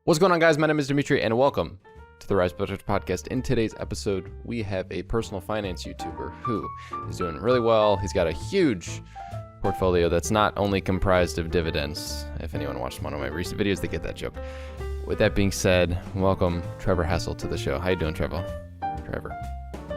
What's going on, guys? My name is Demetri, and welcome to the Rise Budget Podcast. In today's episode, we have a personal finance YouTuber who is doing really well. He's got a huge portfolio that's not only comprised of dividends. If anyone watched one of my recent videos, they get that joke. With that being said, welcome Trevor Hassel to the show. How you doing, Trevor?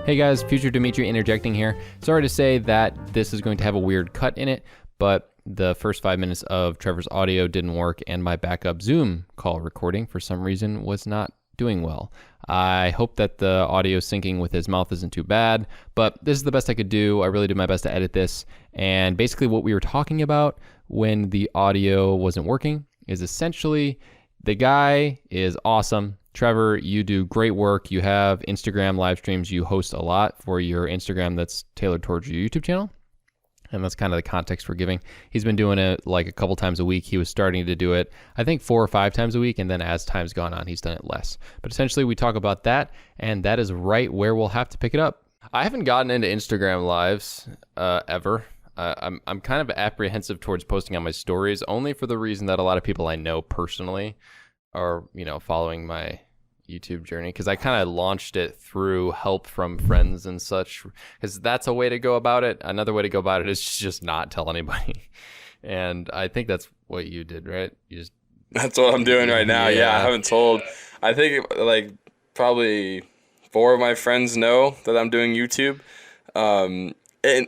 Hey guys, future Demetri interjecting here. Sorry to say that this is going to have a weird cut in it, but the first 5 minutes of Trevor's audio didn't work, and my backup Zoom call recording, for some reason, was not doing well. I hope that the audio syncing with his mouth isn't too bad, but this is the best I could do. I really did my best to edit this, and basically what we were talking about when the audio wasn't working is essentially the guy is awesome. Trevor, you do great work. You have Instagram live streams. You host a lot for your Instagram that's tailored towards your YouTube channel. And that's kind of the context we're giving. He's been doing it like a couple times a week. He was starting to do it, I think, 4 or 5 times a week. And then as time's gone on, he's done it less. But essentially, we talk about that. And that is right where we'll have to pick it up. I haven't gotten into Instagram lives ever. I'm kind of apprehensive towards posting on my stories, only for the reason that a lot of people I know personally are, following my YouTube journey, because I kind of launched it through help from friends and such, because that's a way to go about it. Another way to go about it is just not tell anybody. And I think that's what you did, right? That's what I'm doing right now. Yeah, I haven't told. I think like probably 4 of my friends know that I'm doing YouTube. And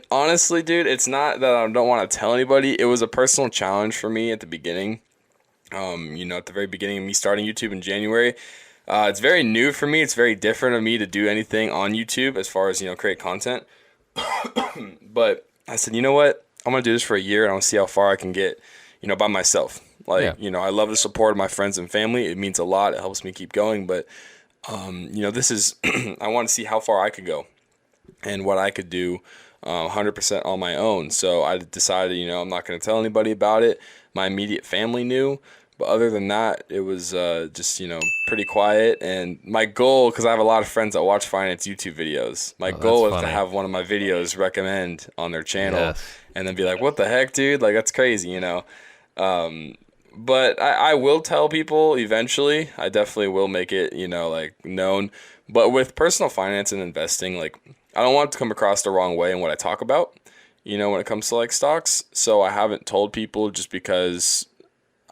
honestly, dude, it's not that I don't want to tell anybody. It was a personal challenge for me at the beginning. At the very beginning of me starting YouTube in January. It's very new for me. It's very different of me to do anything on YouTube as far as, create content. But I said, you know what? I'm going to do this for a year and I'll see how far I can get, by myself. I love the support of my friends and family. It means a lot. It helps me keep going. But, this is, I want to see how far I could go and what I could do 100% on my own. So I decided, I'm not going to tell anybody about it. My immediate family knew. But other than that, it was just, pretty quiet. And my goal, because I have a lot of friends that watch finance YouTube videos, my goal was to have one of my videos recommend on their channel and then be like, what the heck, dude? Like, that's crazy, But I will tell people eventually. I definitely will make it, known. But with personal finance and investing, I don't want it to come across the wrong way in what I talk about, when it comes to, stocks. So I haven't told people just because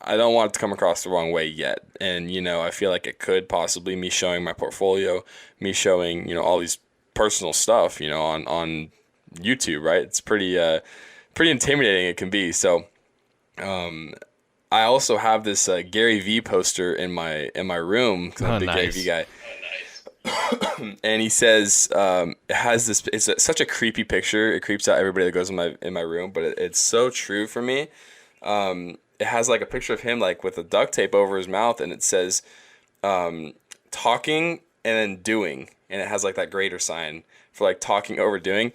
I don't want it to come across the wrong way yet. And, I feel like it could possibly me showing my portfolio, me showing, all these personal stuff, on YouTube, right? It's pretty intimidating it can be. So, I also have this Gary V poster in my room because I'm a big Gary V guy. And he says it has this. It's such a creepy picture. It creeps out everybody that goes in my room, but it's so true for me. It has a picture of him with a duct tape over his mouth, and it says talking and then doing, and it has that greater sign for talking over doing,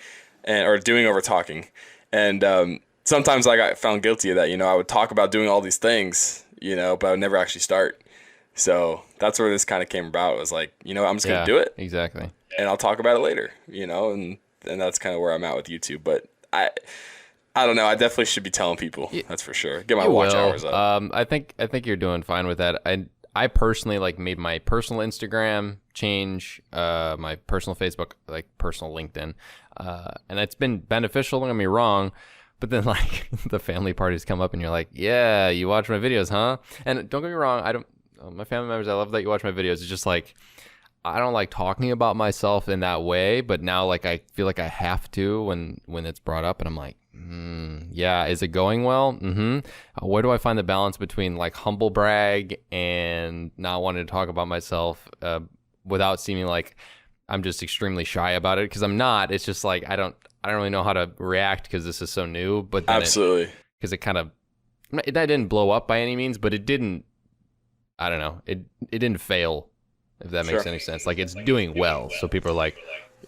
or doing over talking. And sometimes I got found guilty of that. I would talk about doing all these things, but I would never actually start. So that's where this kind of came about. It was I'm just gonna do it exactly, and I'll talk about it later. And that's kind of where I'm at with YouTube. But I don't know. I definitely should be telling people. That's for sure. Get my watch hours up. I think you're doing fine with that. I personally made my personal Instagram change, my personal Facebook, personal LinkedIn, and it's been beneficial. Don't get me wrong, but then the family parties come up and you're like, yeah, you watch my videos, huh? And don't get me wrong, my family members, I love that you watch my videos. It's just I don't like talking about myself in that way, but now I feel like I have to when it's brought up, and I'm like, yeah, is it going well? Where do I find the balance between humble brag and not wanting to talk about myself without seeming like I'm just extremely shy about it? Because I'm not. It's just I don't really know how to react because this is so new. But then absolutely, because it kind of that didn't blow up by any means, but it didn't. I don't know. It didn't fail. If that makes any sense. It's doing well. So people are like,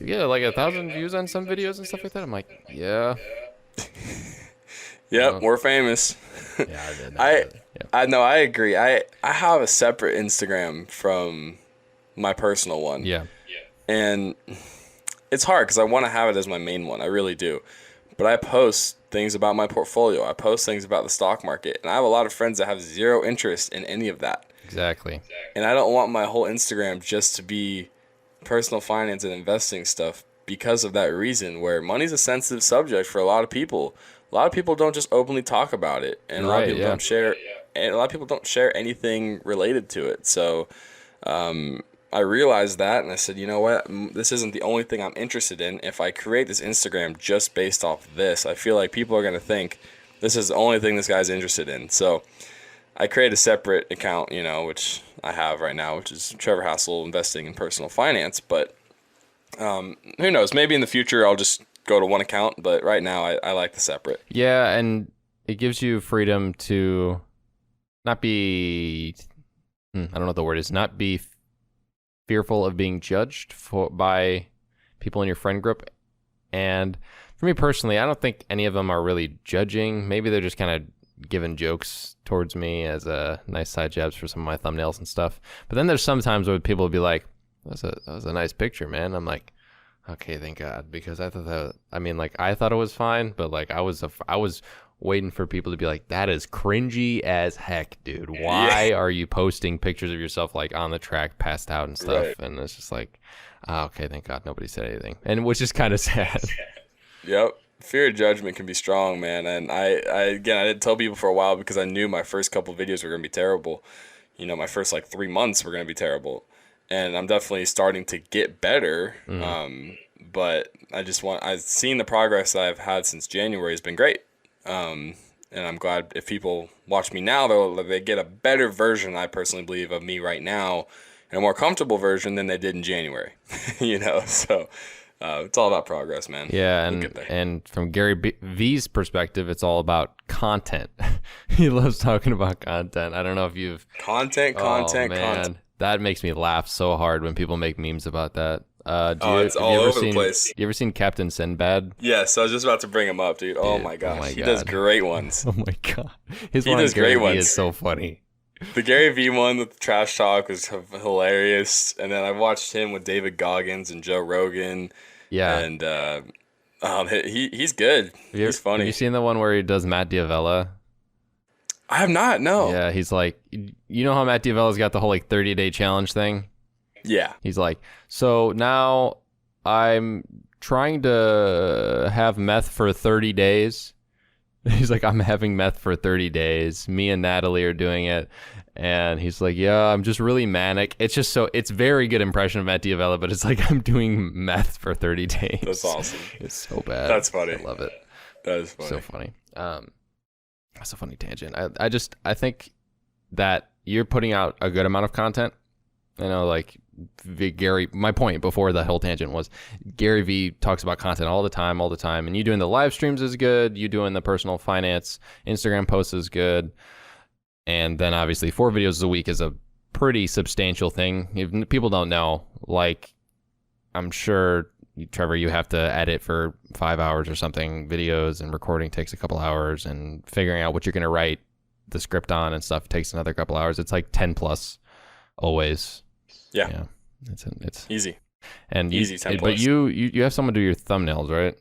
yeah, 1,000 views on some videos and stuff like that. I'm like, yeah. Yep, we're famous. Yeah, I did. I know, I agree. I have a separate Instagram from my personal one. Yeah. And it's hard because I want to have it as my main one. I really do. But I post things about my portfolio. I post things about the stock market. And I have a lot of friends that have zero interest in any of that. Exactly. And I don't want my whole Instagram just to be personal finance and investing stuff because of that reason, where money's a sensitive subject for a lot of people. A lot of people don't just openly talk about it, and a lot of people don't share, and a lot of people don't share anything related to it. So I realized that, and I said, you know what, this isn't the only thing I'm interested in. If I create this Instagram just based off this, I feel like people are going to think this is the only thing this guy's interested in. So I create a separate account, which I have right now, which is Trevor Hassel Investing in Personal Finance. But who knows? Maybe in the future I'll just go to one account. But right now I like the separate. Yeah, and it gives you freedom to not be, I don't know what the word is, not be fearful of being judged by people in your friend group. And for me personally, I don't think any of them are really judging. Maybe they're just kind of giving jokes towards me as a nice side jabs for some of my thumbnails and stuff. But then there's some times where people will be like, that was a nice picture, man. I'm like, okay, thank God, because I thought I thought it was fine, but like I was waiting for people to be like, that is cringy as heck, dude. Why are you posting pictures of yourself like on the track, passed out and stuff? Right. And it's just like, okay, thank God nobody said anything, and which is kind of sad. Yep. Fear of judgment can be strong, man. And I didn't tell people for a while because I knew my first couple of videos were going to be terrible. My first 3 months were going to be terrible. And I'm definitely starting to get better. But I've seen the progress that I've had since January has been great. And I'm glad if people watch me now, they get a better version, I personally believe, of me right now, and a more comfortable version than they did in January. So it's all about progress, man. Yeah, and from Gary V's perspective, it's all about content. He loves talking about content. I don't know if you've... Content. That makes me laugh so hard when people make memes about that. It's all over the place. You ever seen Captain Sinbad? Yes, I was just about to bring him up, dude. Oh my gosh, he does great ones. Oh my God, he does great ones. He is so funny. The Gary V one with the trash talk was hilarious, and then I watched him with David Goggins and Joe Rogan. Yeah, and he's good. He's funny. Have you seen the one where he does Matt D'Avella? I have not. No. Yeah, he's like, you know how Matt D'Avella's got the whole 30-day challenge thing? Yeah. He's like, so now I'm trying to have meth for 30 days. He's like, I'm having meth for 30 days. Me and Natalie are doing it. And he's like, yeah, I'm just really manic. It's just it's very good impression of Matt D'Avella, but it's like I'm doing meth for 30 days. That's awesome. It's so bad. That's funny. I love it. That is funny. So funny. That's a funny tangent. I think that you're putting out a good amount of content. Gary, my point before that whole tangent was Gary V talks about content all the time. And you doing the live streams is good. You doing the personal finance Instagram posts is good. And then obviously 4 videos a week is a pretty substantial thing. If people don't know, I'm sure, Trevor, you have to edit for 5 hours or something. Videos and recording takes a couple hours, and figuring out what you're going to write the script on and stuff takes another couple hours. It's like 10 plus always. Yeah. It's easy. And easy 10 plus. But you have someone do your thumbnails, right?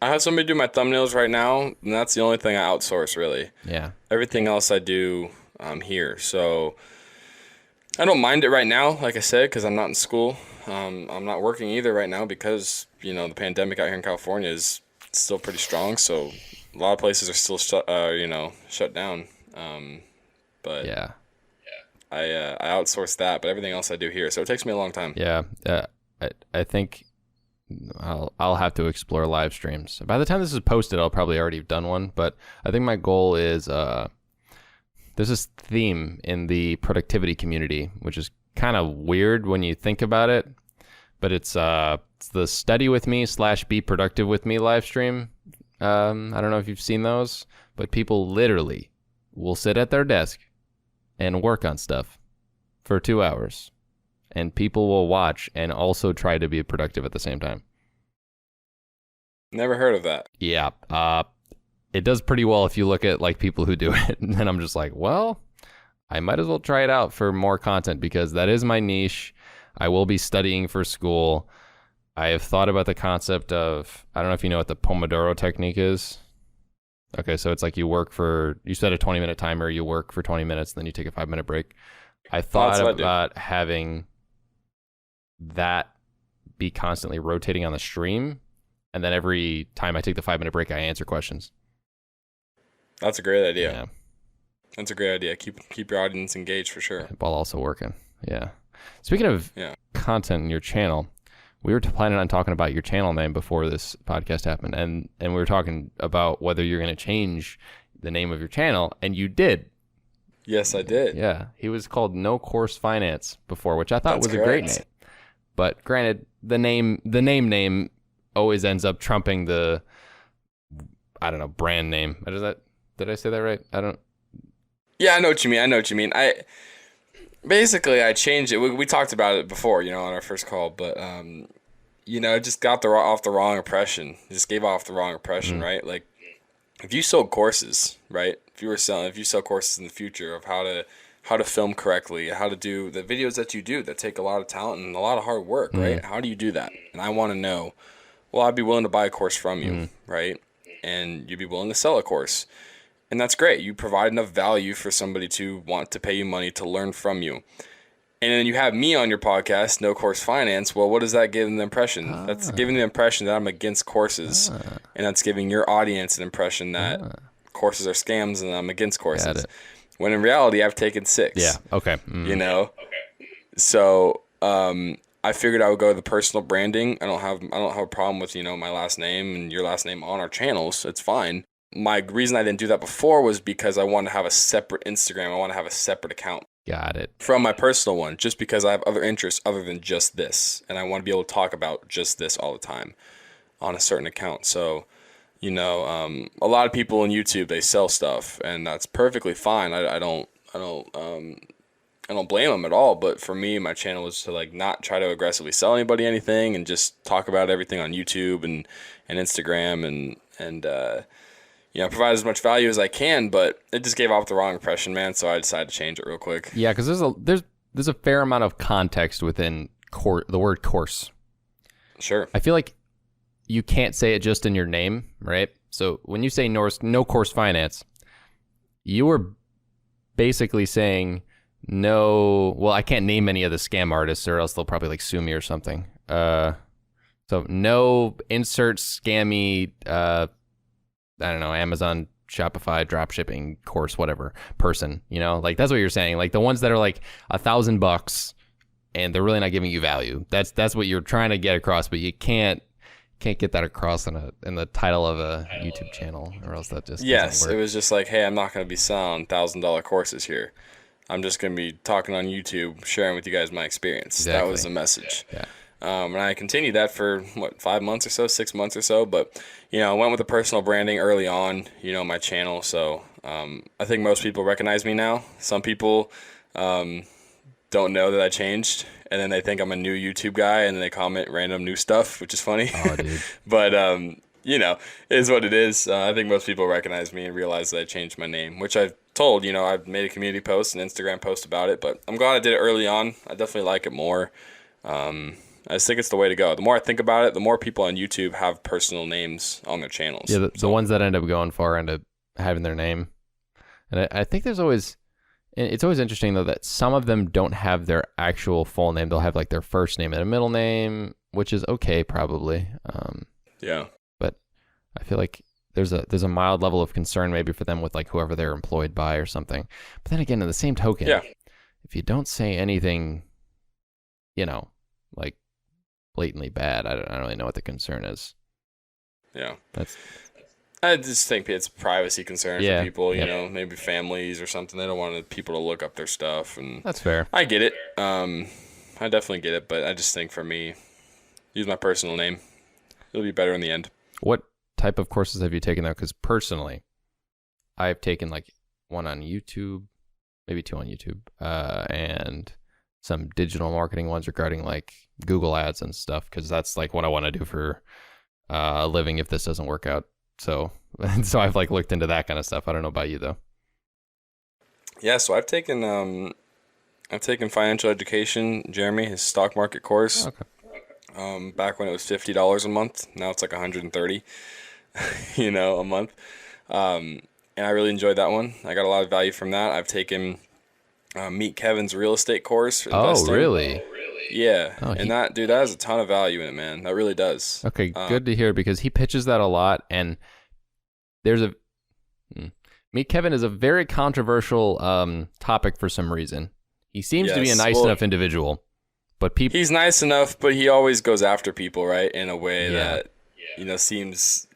I have somebody do my thumbnails right now, and that's the only thing I outsource, really. Yeah. Everything else I do here. So I don't mind it right now, like I said, because I'm not in school. I'm not working either right now because, the pandemic out here in California is still pretty strong. So a lot of places are still shut down. But yeah, I outsource that, but everything else I do here. So it takes me a long time. Yeah. I think I'll have to explore live streams. By the time this is posted, I'll probably already have done one. But I think my goal is there's this theme in the productivity community, which is kind of weird when you think about it, but it's the study with me / be productive with me live stream. I don't know if you've seen those, but people literally will sit at their desk and work on stuff for 2 hours, and people will watch and also try to be productive at the same time. Never heard of that. Yeah. It does pretty well if you look at people who do it. And then I'm just like, well, I might as well try it out for more content because that is my niche. I will be studying for school. I have thought about the concept of, I don't know if you know what the Pomodoro technique is. Okay, so it's like you set a 20-minute timer, you work for 20 minutes, then you take a 5-minute break. I thought about having that be constantly rotating on the stream, and then every time I take the 5-minute break, I answer questions. That's a great idea. Yeah. That's a great idea. Keep your audience engaged for sure. While also working. Yeah. Speaking of content in your channel, we were planning on talking about your channel name before this podcast happened, and we were talking about whether you're going to change the name of your channel, and you did. Yes, I did. Yeah. He was called No Course Finance before, which I thought was a great name. But granted, the name always ends up trumping the, I don't know, brand name. Did I say that right? Yeah, I know what you mean. I changed it. We talked about it before, on our first call, but it just got off the wrong impression. It just gave off the wrong impression, right? Like, if you sold courses, right? If you sell courses in the future of how to film correctly, how to do the videos that you do that take a lot of talent and a lot of hard work, right? How do you do that? And I want to know. Well, I'd be willing to buy a course from you, right? And you'd be willing to sell a course. And that's great. You provide enough value for somebody to want to pay you money to learn from you. And then you have me on your podcast, No Course Finance. Well, what does that give them the impression? That's giving the impression that I'm against courses. And that's giving your audience an impression that courses are scams and I'm against courses. When in reality, I've taken 6. Yeah, okay. So I figured I would go with the personal branding. I don't have a problem with, my last name and your last name on our channels. It's fine. My reason I didn't do that before was because I wanted to have a separate Instagram. I want to have a separate account. Got it. From my personal one, just because I have other interests other than just this. And I want to be able to talk about just this all the time on a certain account. So, a lot of people on YouTube, they sell stuff and that's perfectly fine. I don't blame them at all. But for me, my channel was to not try to aggressively sell anybody anything and just talk about everything on YouTube and Instagram and provide as much value as I can, but it just gave off the wrong impression, man. So I decided to change it real quick. Yeah, because there's a fair amount of context within the word course. Sure. I feel like you can't say it just in your name, right? So when you say No Course Finance, you were basically saying no. Well, I can't name any of the scam artists, or else they'll probably sue me or something. So no insert scammy. I don't know, Amazon, Shopify, dropshipping course, whatever person, that's what you're saying. The ones that are $1,000 and they're really not giving you value. That's what you're trying to get across, but you can't get that across in the title of a YouTube channel, or else that just doesn't work. It was just hey, I'm not going to be selling $1,000 courses here. I'm just going to be talking on YouTube, sharing with you guys my experience. Exactly. That was the message. Yeah. And I continued that for 5 months or so, 6 months or so. But, I went with the personal branding early on, my channel. So I think most people recognize me now. Some people don't know that I changed. And then they think I'm a new YouTube guy and then they comment random new stuff, which is funny. Oh, dude. But, it is what it is. I think most people recognize me and realize that I changed my name, which I've told, I've made a community post, an Instagram post about it. But I'm glad I did it early on. I definitely like it more. I just think it's the way to go. The more I think about it, the more people on YouTube have personal names on their channels. Yeah, the ones that end up going far end up having their name. And I think it's always interesting, though, that some of them don't have their actual full name. They'll have their first name and a middle name, which is okay, probably. Yeah. But I feel like there's a mild level of concern maybe for them with like whoever they're employed by or something. But then again, in the same token, if you don't say anything, like blatantly bad, I don't really know what the concern is. Yeah. I just think it's a privacy concern for people, you know, maybe families or something. They don't want people to look up their stuff, and that's fair. I get it. I definitely get it, but I just think for me, use my personal name. It'll be better in the end. What type of courses have you taken though? Because personally, I've taken like one on YouTube, maybe two on YouTube, and some digital marketing ones regarding like Google ads and stuff, because that's like what I want to do for a living if this doesn't work out. So I've like looked into that kind of stuff. I don't know about you though. Yeah, so I've taken financial education, Jeremy, his stock market course. Okay. Back when it was $50 a month, now it's like $130, a month. And I really enjoyed that one. I got a lot of value from that. I've taken Meet Kevin's real estate course for Oh, investing. really? Yeah, and that has a ton of value in it, man. That really does. Okay, good to hear, because he pitches that a lot, and there's Meet Kevin is a very controversial topic for some reason. He seems to be a nice enough individual, but people. He's nice enough, but he always goes after people, right? In a way that seems.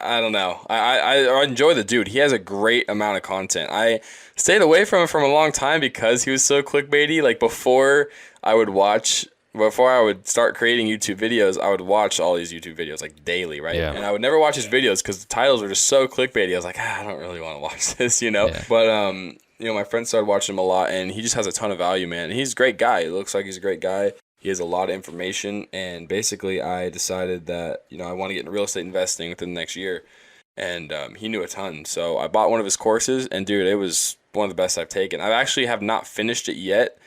I don't know. I enjoy the dude. He has a great amount of content. I stayed away from him from a long time because he was so clickbaity. Like before I would start creating YouTube videos, I would watch all these YouTube videos like daily, right? Yeah. And I would never watch his videos because the titles were just so clickbaity. I was like, I don't really want to watch this, Yeah. But my friend started watching him a lot, and he just has a ton of value, man. And he's a great guy. It looks like he's a great guy. He has a lot of information, and basically I decided that, I want to get into real estate investing within the next year, and he knew a ton. So I bought one of his courses, and dude, it was one of the best I've taken. I actually have not finished it yet,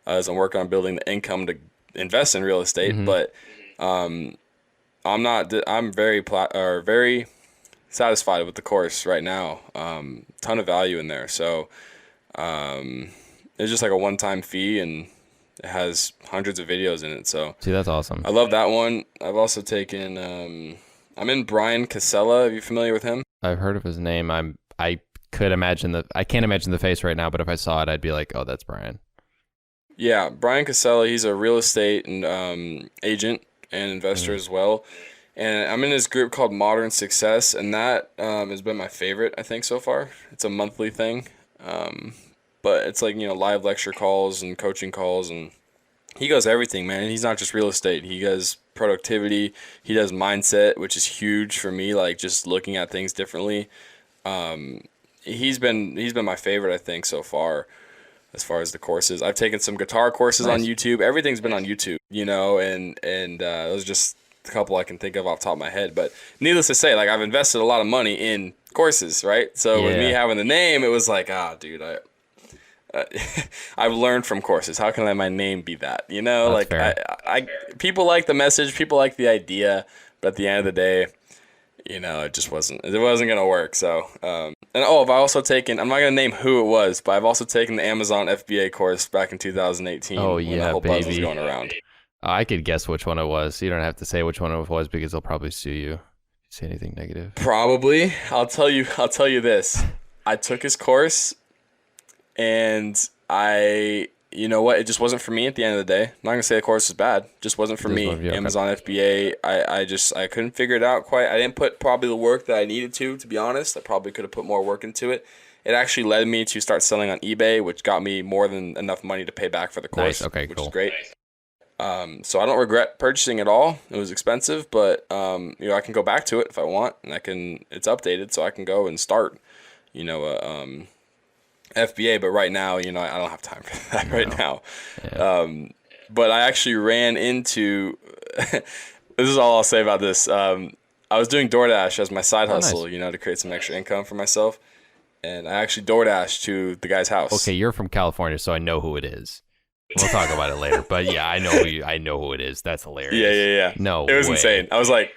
as I'm working on building the income to invest in real estate, but I'm very satisfied with the course right now. Ton of value in there. So it's just like a one-time fee, and it has hundreds of videos in it. So See, that's awesome. I love that one. I've also taken I'm in Brian Casella. Are you familiar with him? I've heard of his name. I can't imagine the face right now, but if I saw it, I'd be like, oh, that's Brian. Yeah, Brian Casella. He's a real estate and agent and investor as well. And I'm in this group called Modern Success, and that has been my favorite, I think, so far. It's a monthly thing. But it's like, live lecture calls and coaching calls, and he does everything, man. He's not just real estate. He does productivity. He does mindset, which is huge for me, like just looking at things differently. He's been my favorite, I think, so far as the courses. I've taken some guitar courses on YouTube. Everything's been on YouTube, and those are just a couple I can think of off the top of my head. But needless to say, like, I've invested a lot of money in courses, right? So with me having the name, it was like, dude, I've learned from courses. How can I let my name be that? That's fair. I people like the message, people like the idea, but at the end of the day, it just wasn't gonna work. So I've also taken, I'm not gonna name who it was, but I've also taken the Amazon FBA course back in 2018. Oh when yeah, the whole baby. buzz was going around. I could guess which one it was. You don't have to say which one it was, because they'll probably sue you if you say anything negative. Probably. I'll tell you this. I took his course, and it just wasn't for me at the end of the day. I'm not gonna say the course was bad. It just wasn't for me. Okay. Amazon FBA, I couldn't figure it out quite. I didn't put probably the work that I needed to be honest. I probably could have put more work into it. It actually led me to start selling on eBay, which got me more than enough money to pay back for the course. Nice. Okay, which cool. is great. So I don't regret purchasing at all. It was expensive, but I can go back to it if I want, and it's updated, so I can go and start, FBA. But right now, I don't have time for that right now. Yeah. But I actually ran into, this is all I'll say about this. I was doing DoorDash as my side hustle, nice. To create some extra income for myself. And I actually DoorDashed to the guy's house. Okay, you're from California, so I know who it is. We'll talk about it later, but yeah, I know who it is. That's hilarious. Yeah. No, it was way. insane. I was like,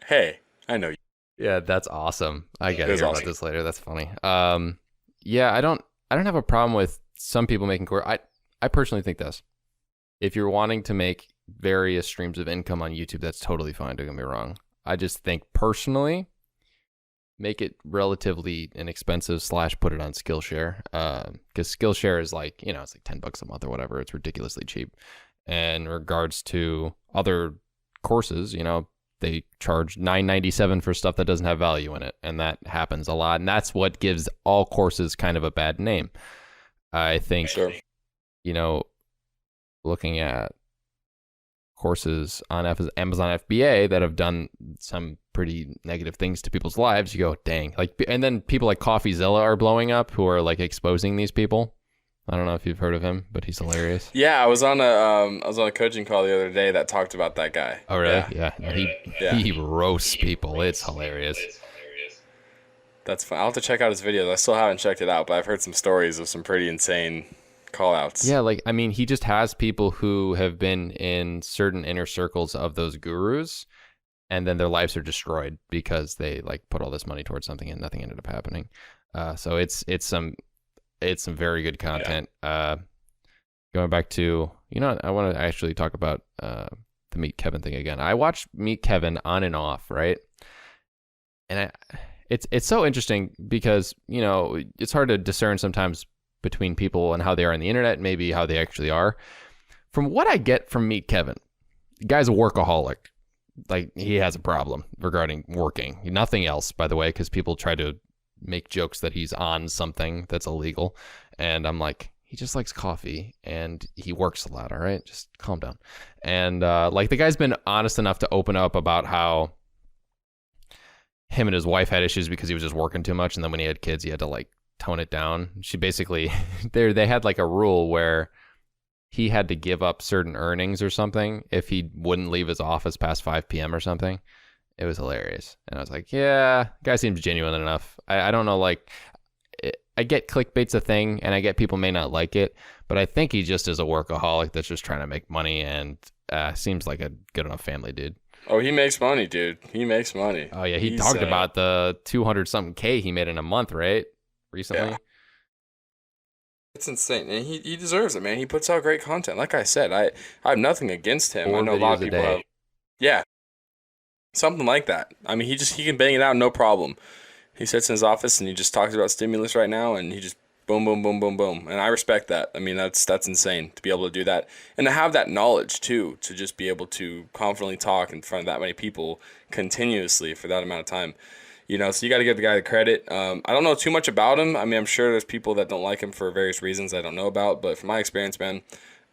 "Hey, I know you." Yeah, that's awesome. I gotta hear awesome. about this later. That's funny. Yeah, I don't have a problem with some people making course. I personally think this. If you're wanting to make various streams of income on YouTube, that's totally fine. Don't get me wrong. I just think personally, make it relatively inexpensive / put it on Skillshare, because Skillshare is like, it's like $10 a month or whatever. It's ridiculously cheap. And in regards to other courses, they charge $9.97 for stuff that doesn't have value in it, and that happens a lot. And that's what gives all courses kind of a bad name. I think, Sure. Looking at courses on Amazon FBA that have done some pretty negative things to people's lives, you go, dang. And then people like CoffeeZilla are blowing up, who are like exposing these people. I don't know if you've heard of him, but he's hilarious. Yeah, I was on a coaching call the other day that talked about that guy. Oh really? Yeah. He roasts people. It's hilarious. That's fun. I'll have to check out his videos. I still haven't checked it out, but I've heard some stories of some pretty insane call outs. Yeah, he just has people who have been in certain inner circles of those gurus, and then their lives are destroyed because they put all this money towards something and nothing ended up happening. So it's some very good content. going back to, I want to actually talk about the Meet Kevin thing again. I watched Meet Kevin on and off, right? And it's so interesting because, it's hard to discern sometimes between people and how they are on the internet and maybe how they actually are. From what I get from Meet Kevin, the guy's a workaholic. Like, he has a problem regarding working. Nothing else, by the way, because people try to make jokes that he's on something that's illegal. And I'm like, he just likes coffee and he works a lot, all right? Just calm down. And the guy's been honest enough to open up about how him and his wife had issues because he was just working too much. And then when he had kids, he had to tone it down. She basically, they had a rule where he had to give up certain earnings or something if he wouldn't leave his office past 5 p.m. or something. It was hilarious. And I was like, yeah, guy seems genuine enough. I don't know, I get clickbait's a thing, and I get people may not like it, but I think he just is a workaholic that's just trying to make money, and seems like a good enough family dude. Oh, he makes money, dude. He makes money. Oh, yeah, he's talked about the 200-something K he made in a month, right? Recently. Yeah. It's insane, and he deserves it, man. He puts out great content. Like I said, I have nothing against him. 4 I know a lot of videos a people day. have. Yeah, something like that. I mean, he can bang it out, no problem. He sits in his office and he just talks about stimulus right now, and he just boom, boom, boom, boom, boom. And I respect that. I mean, that's insane to be able to do that and to have that knowledge too, to just be able to confidently talk in front of that many people continuously for that amount of time. So you got to give the guy the credit. I don't know too much about him. I mean, I'm sure there's people that don't like him for various reasons I don't know about, but from my experience, man,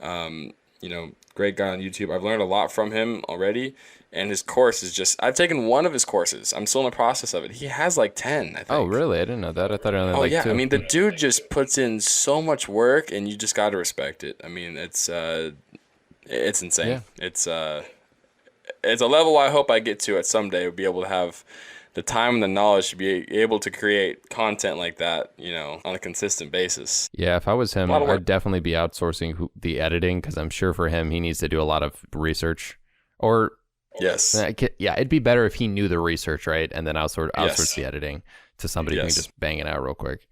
great guy on YouTube. I've learned a lot from him already. And his course is just, I've taken one of his courses. I'm still in the process of it. He has 10, I think. Oh, really? I didn't know that. I thought he only 2. I mean, the dude just puts in so much work, and you just got to respect it. I mean, it's insane. Yeah. It's a level I hope I get to at someday. Be able to have the time and the knowledge to be able to create content like that, on a consistent basis. Yeah, if I was him, I'd definitely be outsourcing the editing, because I'm sure for him, he needs to do a lot of research. Or... Yes. Yeah, it'd be better if he knew the research, right? And then outsource the editing to somebody who can just bang it out real quick.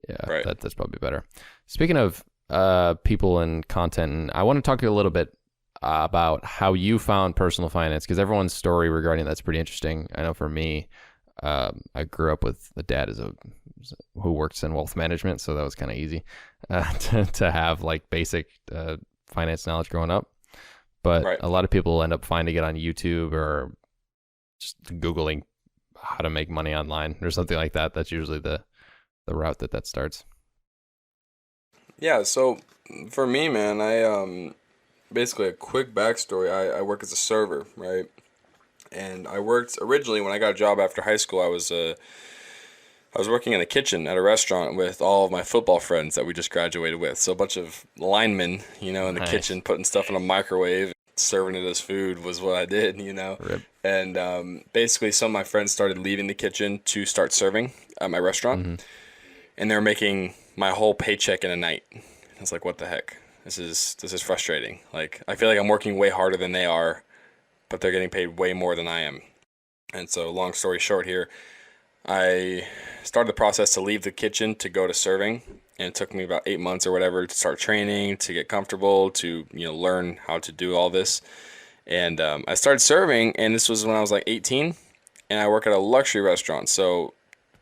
Yeah, right. That's probably better. Speaking of people and content, and I want to talk to you a little bit about how you found personal finance, because everyone's story regarding that's pretty interesting. I know for me, I grew up with a dad who works in wealth management, so that was kind of easy to have basic finance knowledge growing up. But a lot of people end up finding it on YouTube or just Googling how to make money online or something like that. That's usually the route that starts. Yeah, so for me, man, I basically a quick backstory. I work as a server, right? And I worked originally when I got a job after high school. I was working in the kitchen at a restaurant with all of my football friends that we just graduated with. So a bunch of linemen, in the kitchen, putting stuff in a microwave, serving it as food was what I did, Rip. And basically some of my friends started leaving the kitchen to start serving at my restaurant. Mm-hmm. And they were making my whole paycheck in a night. I was like, what the heck? This is frustrating. I feel like I'm working way harder than they are, but they're getting paid way more than I am. And so long story short here, I started the process to leave the kitchen to go to serving, and it took me about 8 months or whatever to start training, to get comfortable, to learn how to do all this. And I started serving, and this was when I was 18, and I work at a luxury restaurant, so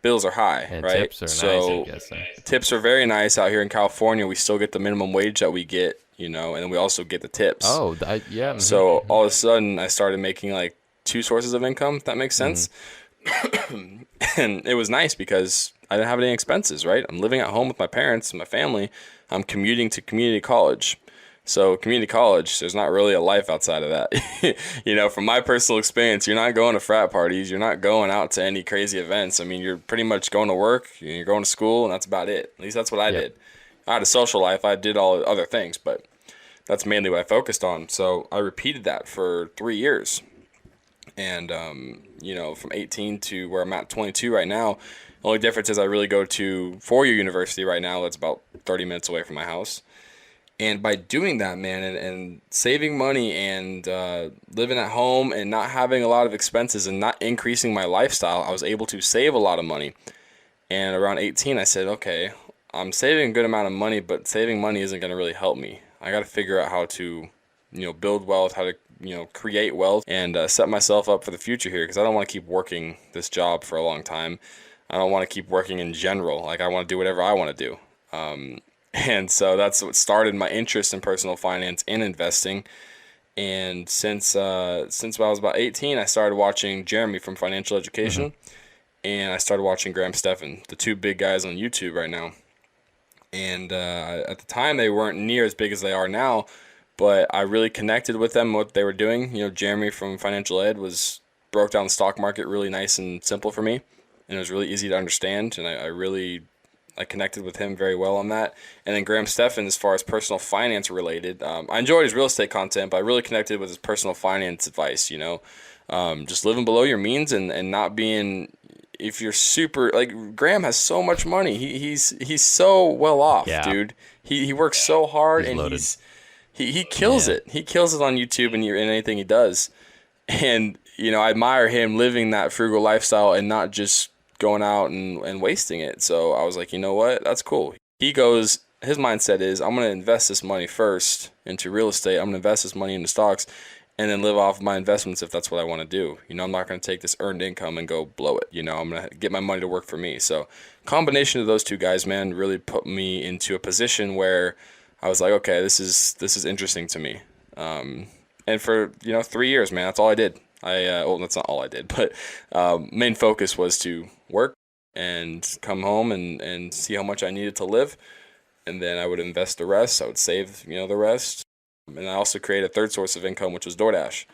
bills are high, and right? Tips are nice, I guess. Tips are very nice out here in California. We still get the minimum wage that we get, and then we also get the tips. Oh, yeah. Mm-hmm. So all of a sudden, I started making 2 sources of income, if that makes sense. Mm-hmm. And it was nice because I didn't have any expenses, right? I'm living at home with my parents and my family. I'm commuting to community college. So community college, there's not really a life outside of that. From my personal experience, you're not going to frat parties. You're not going out to any crazy events. I mean, you're pretty much going to work. You're going to school, and that's about it. At least that's what I did. I had a social life. I did all other things, but that's mainly what I focused on. So I repeated that for 3 years. And, from 18 to where I'm at 22 right now, the only difference is I really go to four-year university right now. That's about 30 minutes away from my house. And by doing that, man, and saving money and living at home and not having a lot of expenses and not increasing my lifestyle, I was able to save a lot of money. And around 18, I said, okay, I'm saving a good amount of money, but saving money isn't going to really help me. I got to figure out how to, build wealth, how to, create wealth and set myself up for the future here, because I don't want to keep working this job for a long time. I don't want to keep working in general. Like, I want to do whatever I want to do. And so that's what started my interest in personal finance and investing. And since I was about 18, I started watching Jeremy from Financial Education, and I started watching Graham Stephan, the two big guys on YouTube right now. And at the time, they weren't near as big as they are now, but I really connected with them, what they were doing. Jeremy from Financial Ed broke down the stock market really nice and simple for me, and it was really easy to understand, and I connected with him very well on that. And then Graham Stephan, as far as personal finance related, I enjoyed his real estate content, but I really connected with his personal finance advice, just living below your means and not being, if you're super, like, Graham has so much money. He's so well off, dude. He works so hard, and loaded. He kills it. He kills it on YouTube and in anything he does. And, I admire him living that frugal lifestyle and not just going out and wasting it. So I was like, you know what? That's cool. His mindset is, I'm going to invest this money first into real estate. I'm going to invest this money into stocks and then live off of my investments if that's what I want to do. I'm not going to take this earned income and go blow it. I'm going to get my money to work for me. So combination of those two guys, man, really put me into a position where I was like, okay, this is interesting to me. And for, 3 years, man, that's all I did. Well, that's not all I did, but main focus was to work and come home and see how much I needed to live. And then I would invest the rest. I would save, the rest. And I also created a third source of income, which was DoorDash.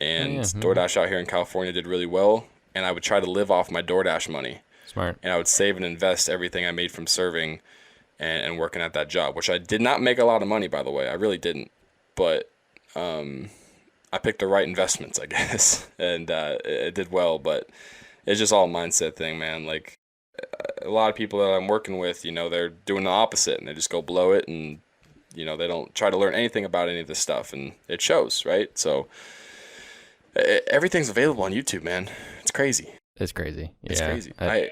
And DoorDash out here in California did really well. And I would try to live off my DoorDash money. Smart. And I would save and invest everything I made from serving and working at that job, which I did not make a lot of money, by the way. I really didn't. But I picked the right investments, I guess. And it did well. But it's just all a mindset thing, man. Like, a lot of people that I'm working with, they're doing the opposite, and they just go blow it, and they don't try to learn anything about any of this stuff, and it shows, right? So everything's available on YouTube, man. It's crazy. It's crazy. It's crazy. I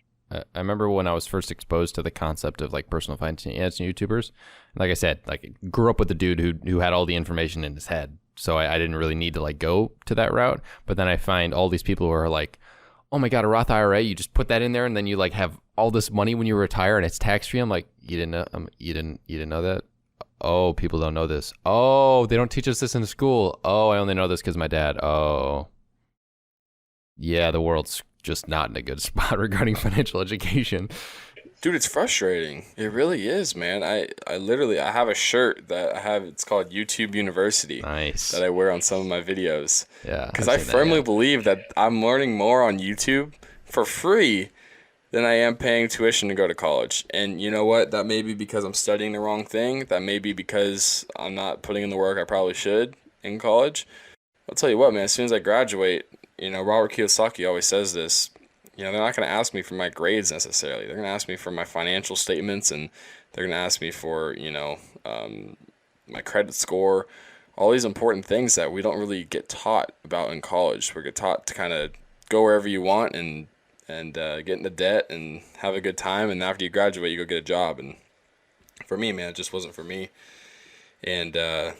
remember when I was first exposed to the concept of, like, personal finance YouTubers. Like I said, like, grew up with a dude who had all the information in his head, so I didn't really need to, like, go to that route. But then I find all these people who are like, oh my God, a Roth IRA, you just put that in there, and then you, like, have all this money when you retire, and it's tax free. I'm like, you didn't know that? Oh, people don't know this. Oh, they don't teach us this in school. Oh, I only know this because my dad. Oh, yeah, the world's just not in a good spot regarding financial education. Dude, it's frustrating. It really is, man. I literally have a shirt that it's called YouTube University. Nice. That I wear on some of my videos. Yeah. Because I firmly believe that I'm learning more on YouTube for free than I am paying tuition to go to college. And you know what? That may be because I'm studying the wrong thing. That may be because I'm not putting in the work I probably should in college. I'll tell you what, man, as soon as I graduate, Robert Kiyosaki always says this, they're not going to ask me for my grades necessarily. They're going to ask me for my financial statements, and they're going to ask me for, my credit score, all these important things that we don't really get taught about in college. We get taught to kind of go wherever you want and get into debt and have a good time, and after you graduate, you go get a job. And for me, man, it just wasn't for me. And I'm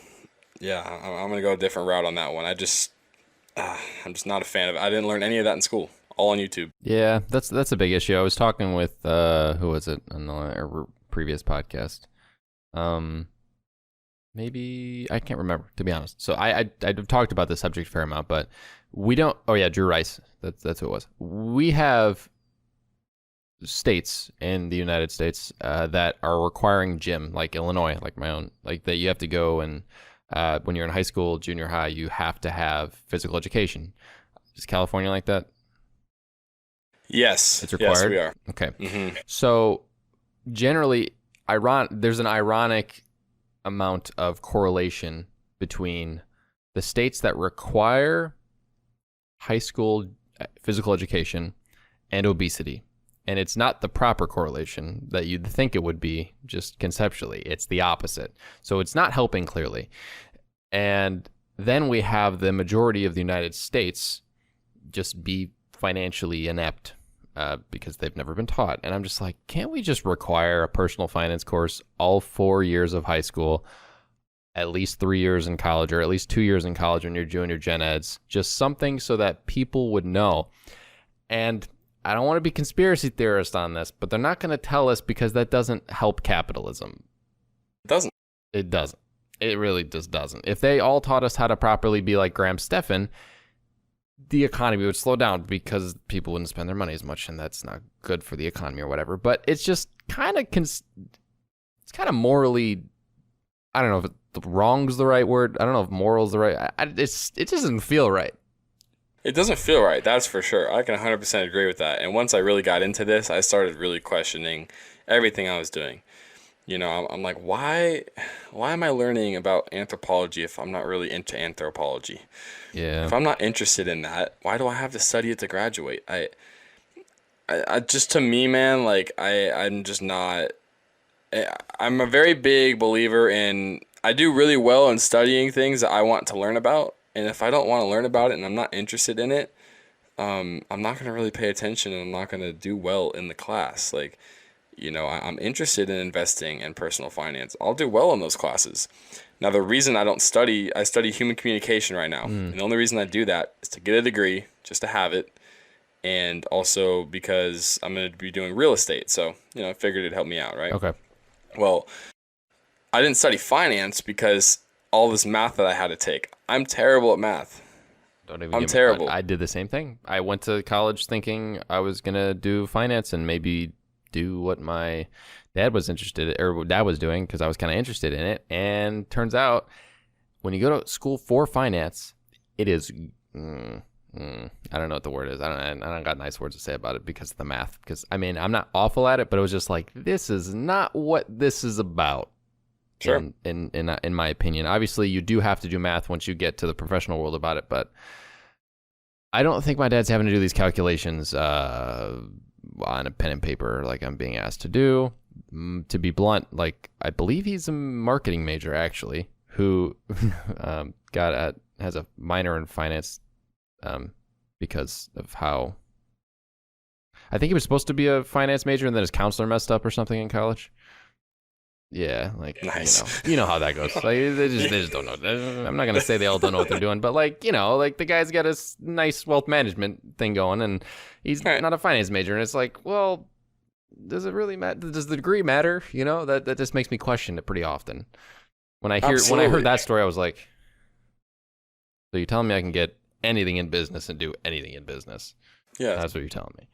going to go a different route on that one. I'm just not a fan of it. I didn't learn any of that in school. All on YouTube. Yeah, that's a big issue. I was talking with who was it on the previous podcast? Maybe I can't remember, to be honest. So I've talked about this subject a fair amount, but we don't. Oh yeah, Drew Rice. That's who it was. We have states in the United States that are requiring gym, like Illinois, like my own, like that you have to go and when you're in high school, junior high, you have to have physical education. Is California like that? Yes. It's required? Yes, we are. Okay. Mm-hmm. So generally, there's an ironic amount of correlation between the states that require high school physical education and obesity. And it's not the proper correlation that you'd think it would be just conceptually. It's the opposite. So it's not helping clearly. And then we have the majority of the United States just be financially inept because they've never been taught. And I'm just like, can't we just require a personal finance course all 4 years of high school, at least 3 years in college or at least 2 years in college when you're doing your gen eds. Just something so that people would know. And I don't want to be conspiracy theorist on this, but they're not going to tell us because that doesn't help capitalism. It doesn't. It doesn't. It really just doesn't. If they all taught us how to properly be like Graham Stephan, the economy would slow down because people wouldn't spend their money as much, and that's not good for the economy or whatever. But it's just kind of it's kind of morally, I don't know if wrong's the right word. I don't know if moral's the right. It just doesn't feel right. It doesn't feel right, that's for sure. I can 100% agree with that. And once I really got into this, I started really questioning everything I was doing. You know, I'm like, why am I learning about anthropology if I'm not really into anthropology? Yeah. If I'm not interested in that, why do I have to study it to graduate? I just, to me, man, like, I'm just not. I'm a very big believer in. I do really well in studying things that I want to learn about. And if I don't want to learn about it and I'm not interested in it, I'm not going to really pay attention and I'm not going to do well in the class. Like, you know, I'm interested in investing in personal finance. I'll do well in those classes. Now, the reason I study human communication right now. And the only reason I do that is to get a degree, just to have it. And also because I'm going to be doing real estate. So, you know, I figured it'd help me out, right? Okay. Well, I didn't study finance because all this math that I had to take. I'm terrible at math. I'm terrible. I did the same thing. I went to college thinking I was going to do finance and maybe do what my dad was doing because I was kind of interested in it. And turns out when you go to school for finance, it is, I don't know what the word is. I don't got nice words to say about it because of the math. Because, I mean, I'm not awful at it, but it was just like, this is not what this is about. Sure. In my opinion, obviously you do have to do math once you get to the professional world about it, but I don't think my dad's having to do these calculations on a pen and paper like I'm being asked to do. To be blunt, like I believe he's a marketing major actually, who has a minor in finance because of how I think he was supposed to be a finance major and then his counselor messed up or something in college. Yeah, like, nice. You know how that goes. Like, they just don't know. I'm not going to say they all don't know what they're doing, but like, you know, like the guy's got a nice wealth management thing going and he's not a finance major. And it's like, well, does it really matter? Does the degree matter? You know, that just makes me question it pretty often. When I heard that story, I was like, so you're telling me I can get anything in business and do anything in business? Yeah. That's what you're telling me.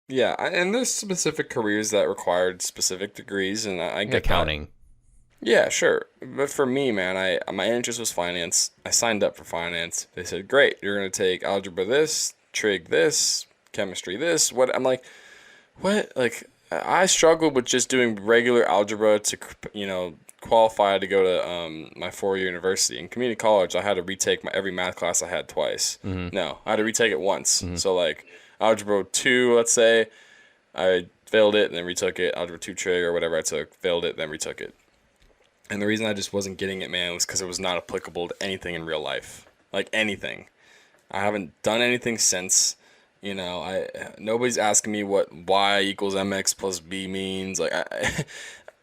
Yeah, and there's specific careers that required specific degrees, and I get accounting. That. Yeah, sure. But for me, man, my interest was finance. I signed up for finance. They said, great, you're going to take algebra this, trig this, chemistry this. What? I'm like, what? Like, I struggled with just doing regular algebra to, you know, qualify to go to my 4-year university. In community college, I had to retake every math class I had twice. Mm-hmm. No, I had to retake it once. Mm-hmm. So, like, Algebra 2, let's say, I failed it and then retook it. Algebra 2 trig or whatever I took, failed it, then retook it. And the reason I just wasn't getting it, man, was because it was not applicable to anything in real life. Like, anything. I haven't done anything since. You know, nobody's asking me what y equals mx plus b means. Like,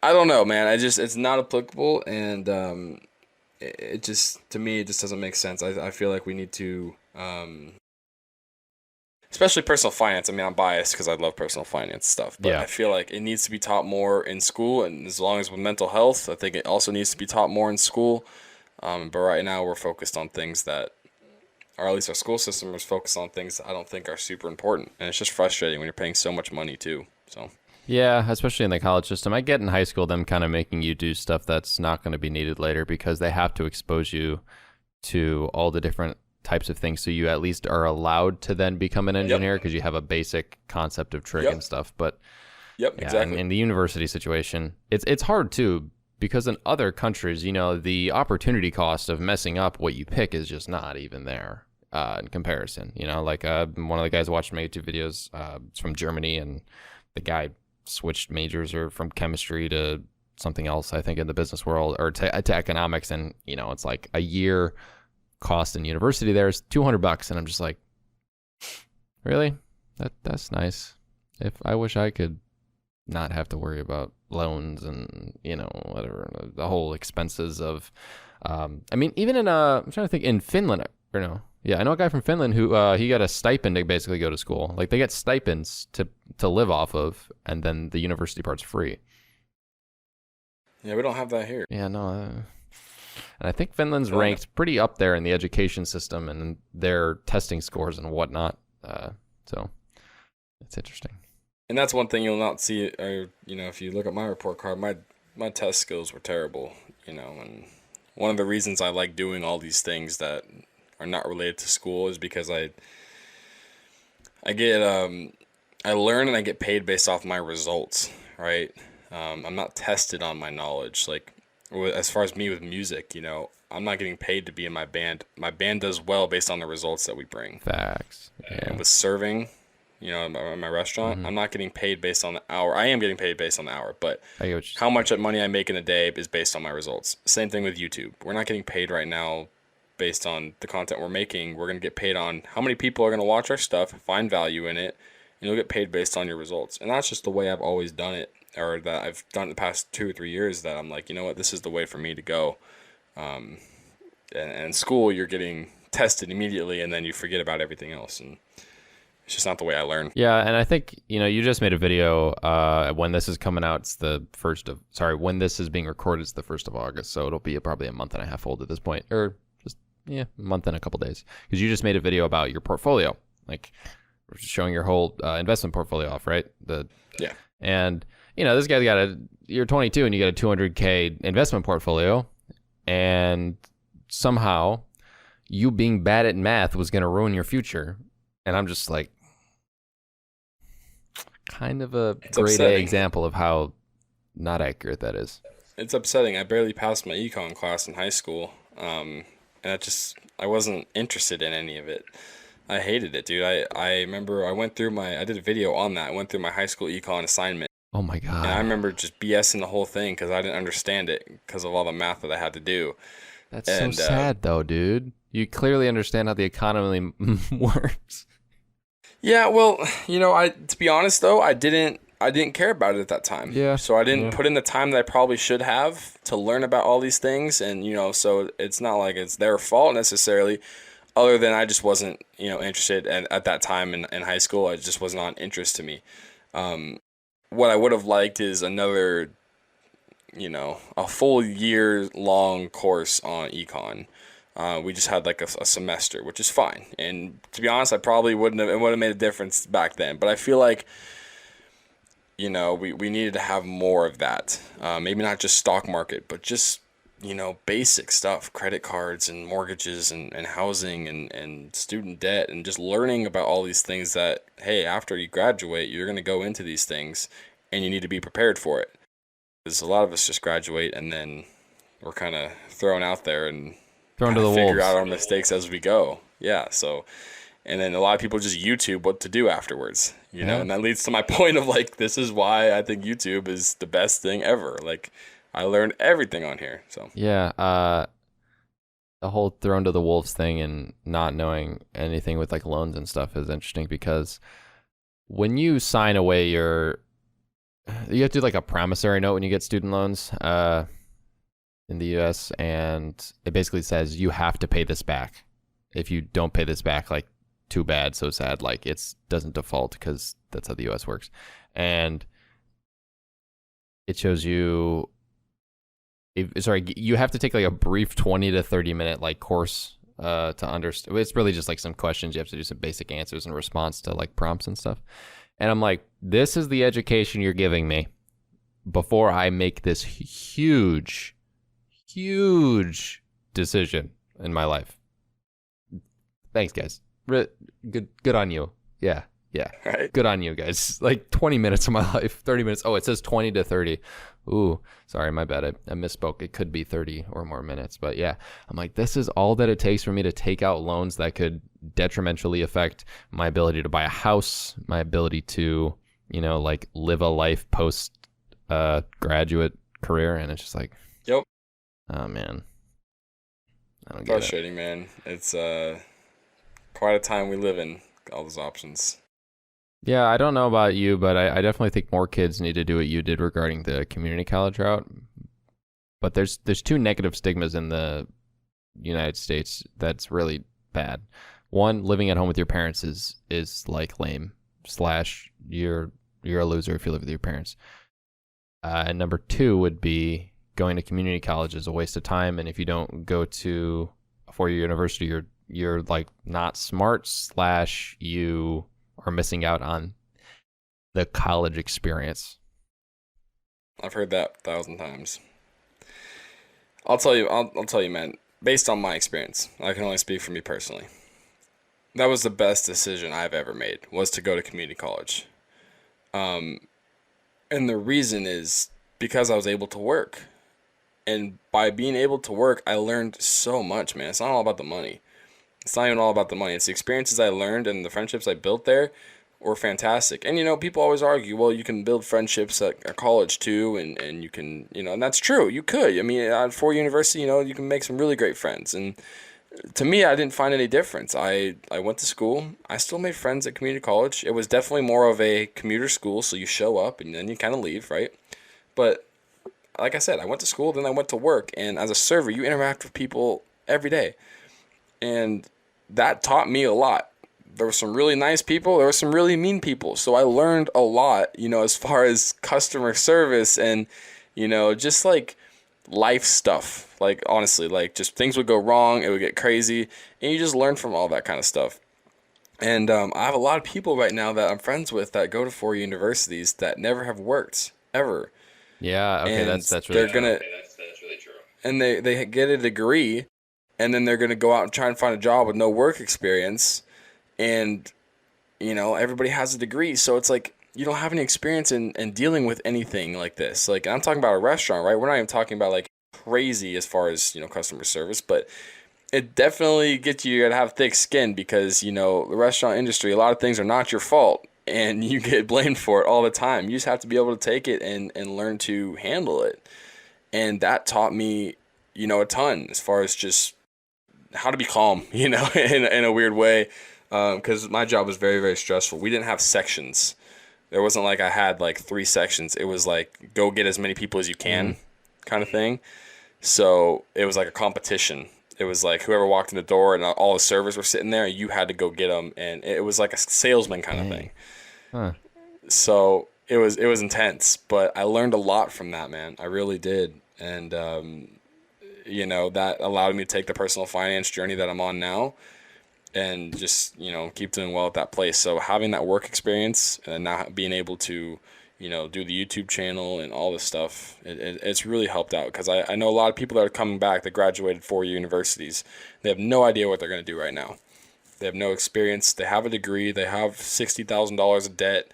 I don't know, man. It's not applicable, and it just, to me, it just doesn't make sense. I feel like we need to... especially personal finance. I mean, I'm biased because I love personal finance stuff, but I feel like it needs to be taught more in school. And as long as with mental health, I think it also needs to be taught more in school. But right now we're focused on things that, or at least our school system is focused on things that I don't think are super important. And it's just frustrating when you're paying so much money too. So. Yeah, especially in the college system. I get in high school them kind of making you do stuff that's not going to be needed later because they have to expose you to all the different types of things, so you at least are allowed to then become an engineer because you have a basic concept of trig and stuff. But exactly. In the university situation, it's hard too because in other countries, you know, the opportunity cost of messing up what you pick is just not even there in comparison. You know, like one of the guys watched my YouTube videos. It's from Germany, and the guy switched majors or from chemistry to something else, I think, in the business world or to economics, and you know, it's like a year cost in university there is $200, and I'm just like, really? That's nice. If I wish I could not have to worry about loans and, you know, whatever, the whole expenses of I mean, even in I'm trying to think in Finland or no. Yeah, I know a guy from Finland who he got a stipend to basically go to school. Like they get stipends to live off of, and then the university part's free. Yeah, we don't have that here. Yeah, no. And I think Finland's ranked pretty up there in the education system and their testing scores and whatnot. So it's interesting. And that's one thing you'll not see, or if you look at my report card, my test skills were terrible. And one of the reasons I like doing all these things that are not related to school is because I learn and I get paid based off my results, right? I'm not tested on my knowledge. Like, as far as me with music, I'm not getting paid to be in my band. My band does well based on the results that we bring. Facts. Yeah. And with serving, in my restaurant, I'm not getting paid based on the hour. I am getting paid based on the hour, but how much money I make in a day is based on my results. Same thing with YouTube. We're not getting paid right now based on the content we're making. We're going to get paid on how many people are going to watch our stuff, find value in it, and you'll get paid based on your results. And that's just the way I've always done it, or that I've done it the past 2 or 3 years, that I'm like, you know what, this is the way for me to go. And in school, you're getting tested immediately, and then you forget about everything else. And it's just not the way I learn. Yeah, and I think, you just made a video. When this is coming out, it's the 1st of... when this is being recorded, it's the 1st of August. So it'll be probably a month and a half old at this point. Or just, a month and a couple days. Because you just made a video about your portfolio. Like, showing your whole investment portfolio off, right? Yeah. And, this guy's got you're 22 and you got a $200K investment portfolio. And somehow, you being bad at math was going to ruin your future. And I'm just like, kind of a grade A example of how not accurate that is. It's upsetting. I barely passed my econ class in high school. And I wasn't interested in any of it. I hated it, dude. I remember I did a video on that. I went through my high school econ assignment. Oh my God. And I remember just BSing the whole thing because I didn't understand it because of all the math that I had to do. That's so sad though, dude. You clearly understand how the economy works. Yeah, well, to be honest though, I didn't care about it at that time. Yeah. So I didn't put in the time that I probably should have to learn about all these things, and so it's not like it's their fault necessarily, other than I just wasn't interested, and at that time in high school, it just was not interest to me. What I would have liked is another, a full year-long course on econ. We just had like a semester, which is fine. And to be honest, it would have made a difference back then. But I feel like, we needed to have more of that. Maybe not just stock market, but just, basic stuff, credit cards and mortgages and housing and student debt, and just learning about all these things that, hey, after you graduate, you're going to go into these things and you need to be prepared for it. Because a lot of us just graduate and then we're kind of thrown out there and thrown to the wolves. Figure out our mistakes as we go. Yeah. So, and then a lot of people just YouTube what to do afterwards, and that leads to my point of like, this is why I think YouTube is the best thing ever. Like, I learned everything on here. So yeah, the whole thrown to the wolves thing and not knowing anything with like loans and stuff is interesting, because when you sign away you have to do like a promissory note when you get student loans in the US, and it basically says you have to pay this back. If you don't pay this back, like, too bad, so sad, like, it doesn't default, because that's how the US works. And it shows you you have to take like a brief 20 to 30 minute like course to understand. It's really just like some questions. You have to do some basic answers in response to like prompts and stuff. And I'm like, this is the education you're giving me before I make this huge decision in my life. Thanks, guys. Good on you. Yeah. Right. Good on you, guys. Like 20 minutes of my life, 30 minutes. Oh, it says 20 to 30. Ooh, sorry, my bad. I misspoke. It could be 30 or more minutes. But yeah, I'm like, this is all that it takes for me to take out loans that could detrimentally affect my ability to buy a house, my ability to, like live a life post graduate career. And it's just like, yep. Oh, man. I don't get it. Frustrating, man. It's quite a time we live in, all those options. Yeah, I don't know about you, but I definitely think more kids need to do what you did regarding the community college route. but there's two negative stigmas in the United States that's really bad. One, living at home with your parents is like lame / you're a loser if you live with your parents. And number two would be going to community college is a waste of time, and if you don't go to a 4-year university, you're like not smart / you are missing out on the college experience. I've heard that 1,000 times. I'll tell you, man, based on my experience, I can only speak for me personally. That was the best decision I've ever made, was to go to community college. And the reason is because I was able to work. And by being able to work, I learned so much, man. It's not all about the money. It's not even all about the money. It's the experiences I learned and the friendships I built there were fantastic. And, people always argue, well, you can build friendships at college too, and you can, and that's true. You could. I mean, at 4 university, you can make some really great friends. And to me, I didn't find any difference. I went to school. I still made friends at community college. It was definitely more of a commuter school, so you show up and then you kind of leave, right? But like I said, I went to school, then I went to work. And as a server, you interact with people every day. And that taught me a lot. There were some really nice people. There were some really mean people. So I learned a lot, as far as customer service and, just like life stuff. Like, honestly, like just things would go wrong. It would get crazy. And you just learn from all that kind of stuff. And I have a lot of people right now that I'm friends with that go to 4 universities that never have worked ever. Yeah, okay, and that's really true. That's really true. And they get a degree, and then they're going to go out and try and find a job with no work experience. And, everybody has a degree. So it's like, you don't have any experience in dealing with anything like this. Like, I'm talking about a restaurant, right? We're not even talking about, like, crazy as far as, customer service. But it definitely gets you to have thick skin because, the restaurant industry, a lot of things are not your fault. And you get blamed for it all the time. You just have to be able to take it and learn to handle it. And that taught me, a ton as far as just how to be calm, in a weird way. Because my job was very, very stressful. We didn't have sections. There wasn't like I had like 3 sections. It was like go get as many people as you can kind of thing. So it was like a competition. It was like whoever walked in the door and all the servers were sitting there, you had to go get them. And it was like a salesman kind of thing. Huh. So it was intense. But I learned a lot from that, man. I really did. And, that allowed me to take the personal finance journey that I'm on now. And just, keep doing well at that place. So having that work experience and now being able to, do the YouTube channel and all this stuff, it's really helped out. Because I know a lot of people that are coming back that graduated 4 universities. They have no idea what they're going to do right now. They have no experience. They have a degree. They have $60,000 of debt.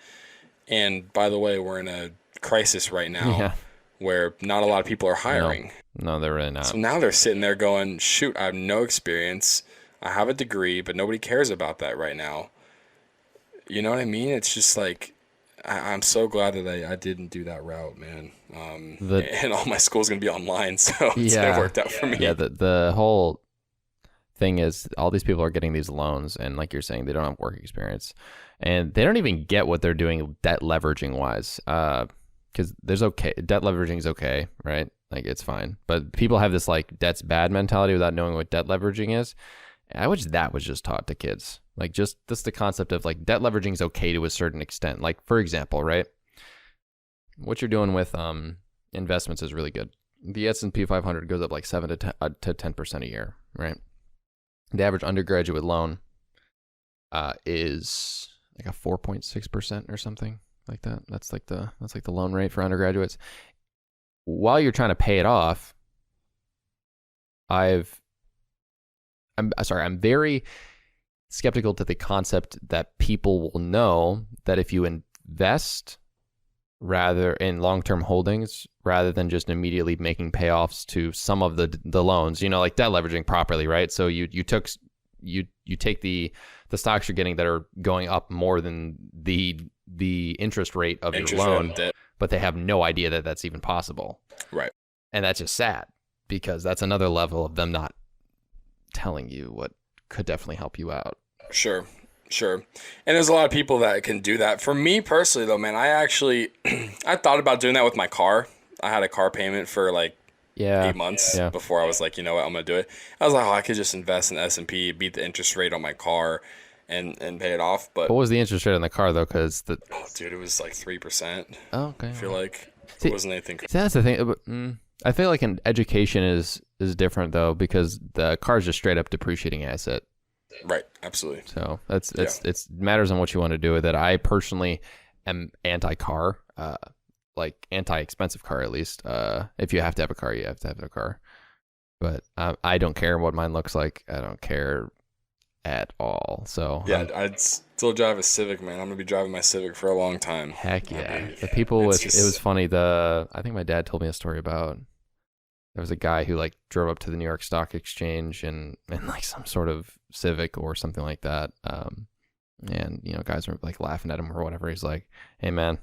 And by the way, we're in a crisis right now where not a lot of people are hiring. No, they're really not. So now they're sitting there going, shoot, I have no experience. I have a degree, but nobody cares about that right now. You know what I mean? It's just like, I'm so glad that I didn't do that route, man. And all my school's going to be online, so it worked out for me. Yeah, the whole thing is all these people are getting these loans, and like you're saying, they don't have work experience. And they don't even get what they're doing debt leveraging-wise. Because debt leveraging is okay, right? Like, it's fine. But people have this, like, debt's bad mentality without knowing what debt leveraging is. I wish that was just taught to kids. Like, just the concept of, like, debt leveraging is okay to a certain extent. Like, for example, right? What you're doing with investments is really good. The S&P 500 goes up like 7 to 10% a year, right? The average undergraduate loan is like a 4.6% or something like that. That's like the loan rate for undergraduates. While you're trying to pay it off, I'm very skeptical to the concept that people will know that if you invest rather in long-term holdings rather than just immediately making payoffs to some of the loans, like debt leveraging properly, right? So you take the stocks you're getting that are going up more than the interest rate of your loan, but they have no idea that that's even possible. Right. And that's just sad because that's another level of them not telling you what could definitely help you out. Sure. And there's a lot of people that can do that. For me personally, though, man, I thought about doing that with my car. I had a car payment for like Yeah. 8 months Yeah. before I was like, you know what, I'm gonna do it. I was like, oh, I could just invest in S&P, beat the interest rate on my car, and pay it off. But What was the interest rate on the car though? Because the oh, dude, it was like 3%. oh, okay. I feel like See, it wasn't anything. See, that's the thing. I feel like an education is different though, because the car is just straight up depreciating asset. Right, absolutely. So it's matters on what you want to do with it. I personally am anti-car, like anti-expensive car at least. If you have to have a car, you have to have a car. But I don't care what mine looks like. I don't care at all. So yeah, I'd still drive a Civic, man. I'm gonna be driving my Civic for a long time. Heck yeah. The people with it was funny. I think my dad told me a story about there was a guy who like drove up to the New York Stock Exchange and like some sort of Civic or something like that. And you know, guys were like laughing at him or whatever. He's like, "Hey man,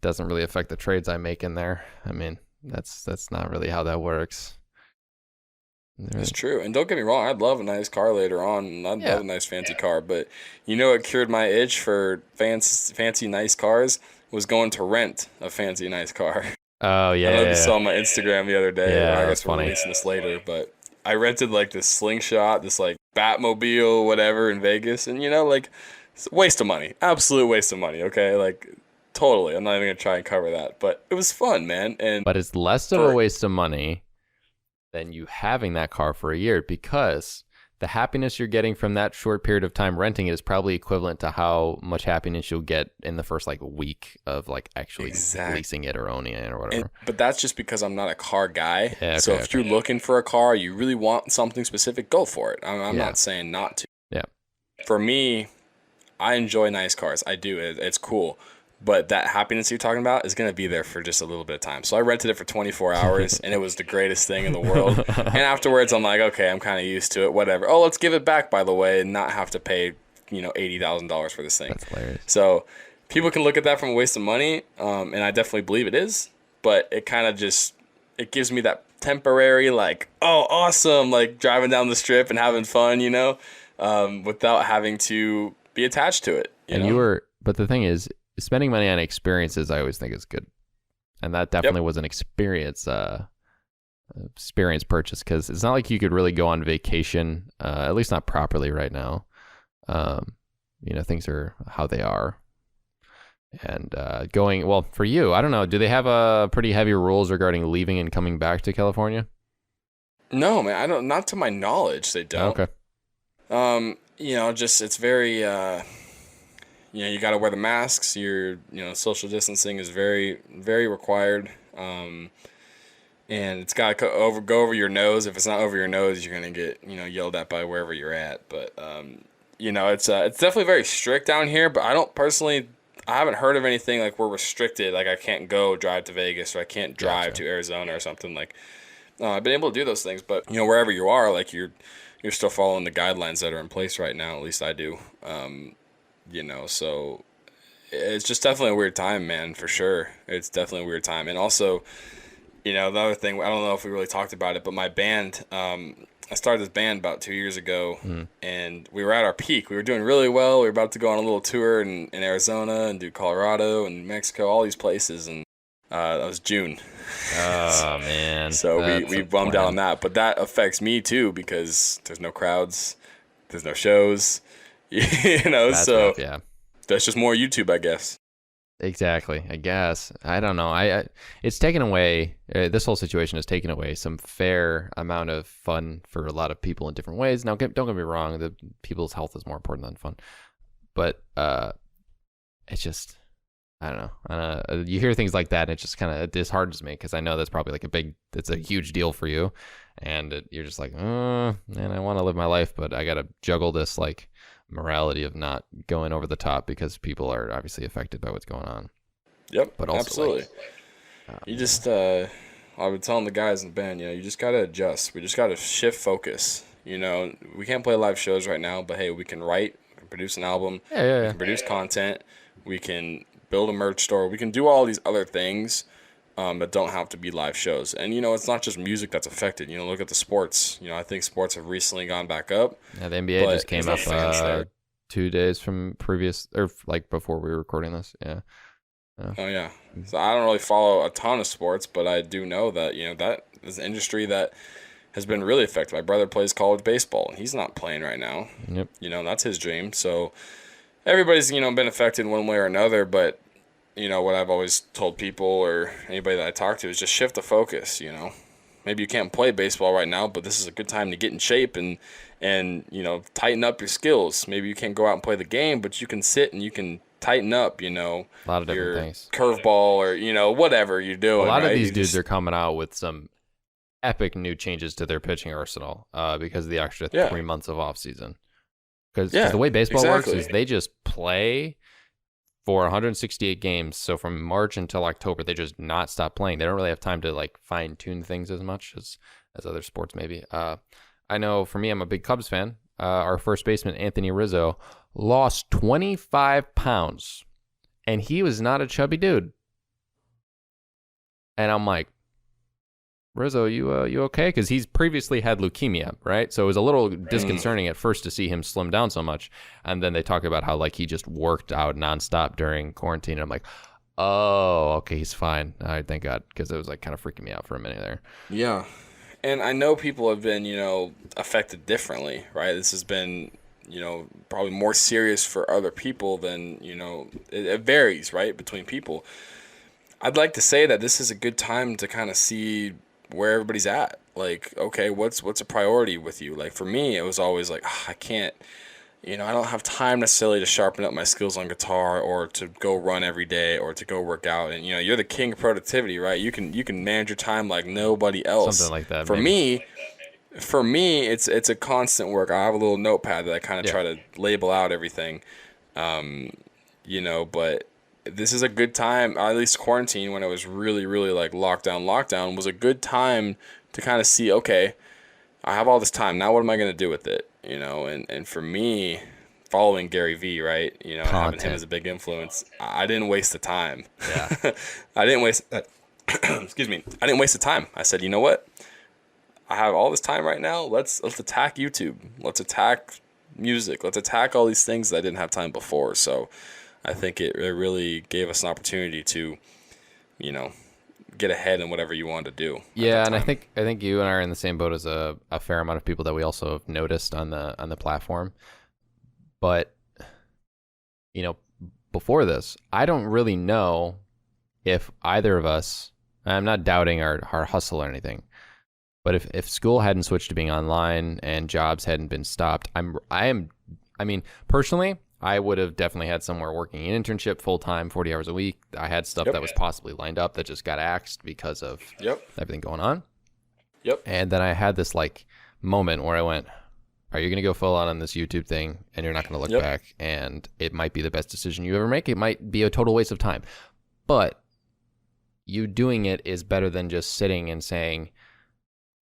doesn't really affect the trades I make in there. I mean, that's not really how that works." It's true. And don't get me wrong, I'd love a nice car later on, and I'd love a nice fancy car. But you know what cured my itch for fancy nice cars was going to rent a fancy nice car. Oh yeah. I know you saw on my Instagram the other day. Yeah, I guess we're releasing this later, but I rented like this Slingshot, this like Batmobile, whatever in Vegas, and you know, like it's a waste of money, absolute waste of money. Okay, like totally. I'm not even gonna try and cover that, but it was fun, man. But it's less of a waste of money than you having that car for a year, because the happiness you're getting from that short period of time renting it is probably equivalent to how much happiness you'll get in the first like week of like actually leasing it or owning it or whatever. But that's just because I'm not a car guy. Yeah, okay, so if you're looking for a car, you really want something specific, go for it. I'm not saying not to. Yeah. For me, I enjoy nice cars. I do. It's cool. But that happiness you're talking about is going to be there for just a little bit of time. So I rented it for 24 hours, and it was the greatest thing in the world. And afterwards, I'm like, okay, I'm kind of used to it, whatever. Oh, let's give it back, by the way, and not have to pay, $80,000 for this thing. That's hilarious. So people can look at that from a waste of money, and I definitely believe it is. But it kind of just, it gives me that temporary, like, oh, awesome, like driving down the strip and having fun, without having to be attached to it. But the thing is, spending money on experiences, I always think is good, and that definitely was an experience purchase, because it's not like you could really go on vacation, at least not properly right now. Things are how they are, and for you, I don't know. Do they have pretty heavy rules regarding leaving and coming back to California? No, man, I don't. Not to my knowledge, they don't. Okay. It's very. You got to wear the masks. Social distancing is very, very required. And it's got to go over your nose. If it's not over your nose, you're going to get, yelled at by wherever you're at. But, it's definitely very strict down here, but I haven't heard of anything like we're restricted. Like I can't drive to Vegas, or I can't drive to Arizona or something. Like, I've been able to do those things, but, wherever you are, like you're still following the guidelines that are in place right now. At least I do. So it's just definitely a weird time, man, for sure. It's definitely a weird time. And also, the other thing, I don't know if we really talked about it, but my band, I started this band about 2 years ago, and we were at our peak. We were doing really well. We were about to go on a little tour in Arizona and do Colorado and Mexico, all these places, and that was June. Oh, man. So we bummed out on that. But that affects me, too, because there's no crowds, there's no shows. That's rough, yeah. That's just more YouTube, I guess. Exactly, I guess. I don't know. It's taken away. This whole situation has taken away some fair amount of fun for a lot of people in different ways. Now, don't get me wrong. The people's health is more important than fun, but it's just, I don't know. You hear things like that, and it just kind of disheartens me, because I know that's probably it's a huge deal for you, and you're just like, man, I want to live my life, but I got to juggle this like morality of not going over the top, because people are obviously affected by what's going on. Yep, but also, absolutely. You just, I've been telling the guys in the band, you just got to adjust. We just got to shift focus. We can't play live shows right now, but hey, we can write, we can produce an album, we can produce content, we can build a merch store, we can do all these other things that don't have to be live shows. And, it's not just music that's affected. Look at the sports. I think sports have recently gone back up. Yeah, the NBA just came up 2 days from previous, or like before we were recording this. Yeah. Oh yeah. So I don't really follow a ton of sports, but I do know that that is an industry that has been really affected. My brother plays college baseball, and he's not playing right now. Yep. That's his dream. So everybody's been affected one way or another. But what I've always told people or anybody that I talk to is just shift the focus. Maybe you can't play baseball right now, but this is a good time to get in shape and tighten up your skills. Maybe you can't go out and play the game, but you can sit and you can tighten up, a lot of different your things. Curveball or, whatever you're doing. A lot right? of these dudes are coming out with some epic new changes to their pitching arsenal because of the extra 3 months of off season. Because the way baseball works is they just play for 168 games. So from March until October, they just not stop playing. They don't really have time to like fine tune things as much as other sports maybe. I know for me, I'm a big Cubs fan. Our first baseman, Anthony Rizzo, lost 25 pounds, and he was not a chubby dude. And I'm like, Rizzo, you okay? Because he's previously had leukemia, right? So it was a little disconcerting at first to see him slim down so much. And then they talk about how like he just worked out nonstop during quarantine. And I'm like, oh, okay, he's fine. All right, thank God, because it was like kind of freaking me out for a minute there. Yeah. And I know people have been, affected differently, right? This has been, probably more serious for other people than, it varies, right, between people. I'd like to say that this is a good time to kind of see where everybody's at. Like, okay, what's a priority with you? Like for me, it was always like, I can't, I don't have time necessarily to sharpen up my skills on guitar or to go run every day or to go work out. And you're the king of productivity, right? You can manage your time like nobody else. Something like that. For me, it's a constant work. I have a little notepad that I kind of try to label out everything. But this is a good time, at least quarantine when it was really, really like lockdown was a good time to kind of see, okay, I have all this time. Now what am I going to do with it? And for me, following Gary Vee, right, and having him as a big influence, I didn't waste the time. Yeah. I didn't waste excuse me. I didn't waste the time. I said, you know what? I have all this time right now. Let's attack YouTube. Let's attack music. Let's attack all these things that I didn't have time before. So I think it really gave us an opportunity to, get ahead in whatever you wanted to do. Yeah, and I think you and I are in the same boat as a fair amount of people that we also have noticed on the platform. But before this, I don't really know if either of us. I'm not doubting our hustle or anything, but if school hadn't switched to being online and jobs hadn't been stopped, personally, I would have definitely had somewhere working an internship full time, 40 hours a week. I had stuff that was possibly lined up that just got axed because of everything going on. Yep. And then I had this like moment where I went, are you going to go full on this YouTube thing and you're not going to look back? And it might be the best decision you ever make. It might be a total waste of time, but you doing it is better than just sitting and saying,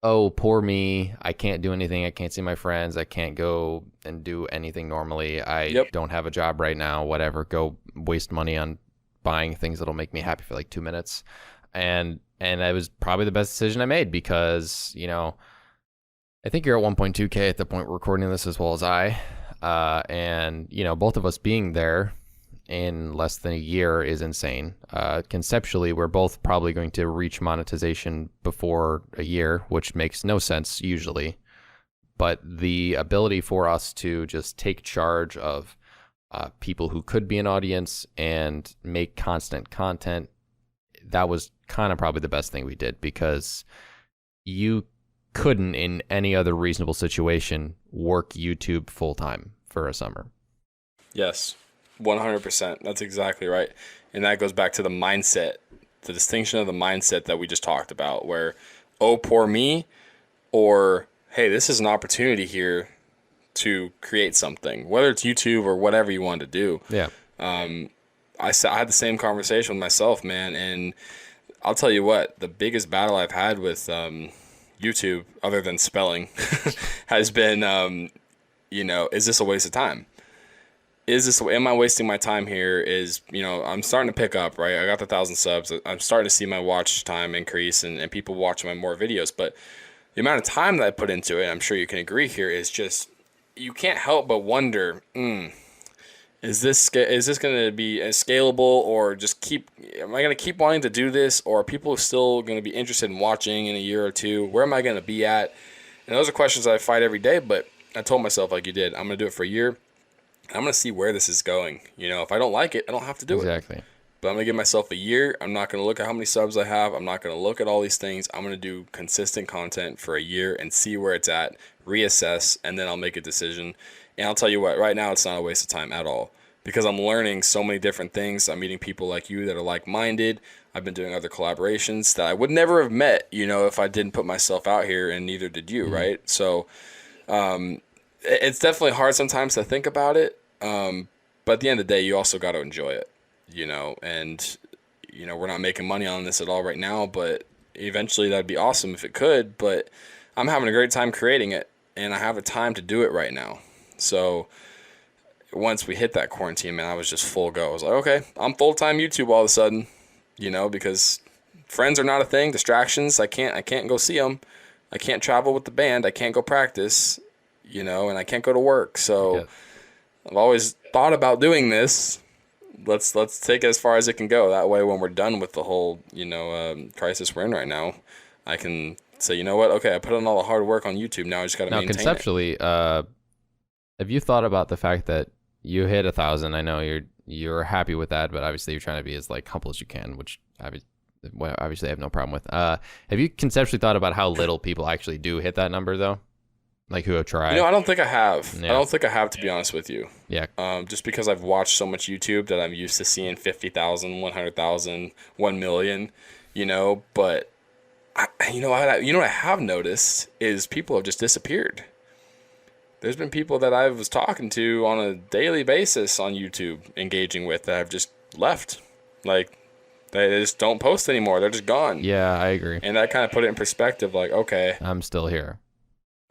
oh, poor me, I can't do anything, I can't see my friends, I can't go and do anything normally, I don't have a job right now, whatever, go waste money on buying things that'll make me happy for like 2 minutes. And that was probably the best decision I made because, I think you're at 1.2K at the point we're recording this as well as I. And, both of us being there in less than a year is insane. Conceptually, we're both probably going to reach monetization before a year, which makes no sense usually. But the ability for us to just take charge of people who could be an audience and make constant content, that was kind of probably the best thing we did because you couldn't in any other reasonable situation work YouTube full time for a summer. Yes. 100%. That's exactly right. And that goes back to the mindset, the distinction of the mindset that we just talked about where, oh, poor me, or, hey, this is an opportunity here to create something, whether it's YouTube or whatever you want to do. Yeah. I had the same conversation with myself, man. And I'll tell you what, the biggest battle I've had with YouTube, other than spelling, has been, is this a waste of time? Am I wasting my time here? I'm starting to pick up, right? I got the 1,000 subs. I'm starting to see my watch time increase and people watching my more videos. But the amount of time that I put into it, I'm sure you can agree here, is just, you can't help but wonder, is is this going to be scalable, or just am I going to keep wanting to do this, or are people still going to be interested in watching in a year or two? Where am I going to be at? And those are questions I fight every day, but I told myself, like you did, I'm going to do it for a year. I'm going to see where this is going. If I don't like it, I don't have to do it. Exactly. But I'm going to give myself a year. I'm not going to look at how many subs I have. I'm not going to look at all these things. I'm going to do consistent content for a year and see where it's at, reassess, and then I'll make a decision. And I'll tell you what, right now it's not a waste of time at all, because I'm learning so many different things. I'm meeting people like you that are like-minded. I've been doing other collaborations that I would never have met, if I didn't put myself out here, and neither did you, right? So it's definitely hard sometimes to think about it. But at the end of the day, you also got to enjoy it, and, we're not making money on this at all right now, but eventually that'd be awesome if it could. But I'm having a great time creating it, and I have a time to do it right now. So once we hit that quarantine, man, I was just full go. I was like, okay, I'm full-time YouTube all of a sudden, because friends are not a thing. Distractions, I can't go see them. I can't travel with the band. I can't go practice, and I can't go to work. So yeah. I've always thought about doing this. Let's take it as far as it can go. That way, when we're done with the whole, crisis we're in right now, I can say, you know what? Okay, I put in all the hard work on YouTube. Now I just got to maintain it. Now, conceptually, have you thought about the fact that you hit 1,000? I know you're happy with that, but obviously you're trying to be as humble as you can, which obviously I have no problem with. Have you conceptually thought about how little people actually do hit that number, though? Who have tried? I don't think I have. Yeah. I don't think I have, to be honest with you. Yeah. Just because I've watched so much YouTube that I'm used to seeing 50,000, 100,000, 1 million, but what I have noticed is people have just disappeared. There's been people that I was talking to on a daily basis on YouTube, engaging with, that have just left. They just don't post anymore. They're just gone. Yeah, I agree. And that kind of put it in perspective. Okay, I'm still here.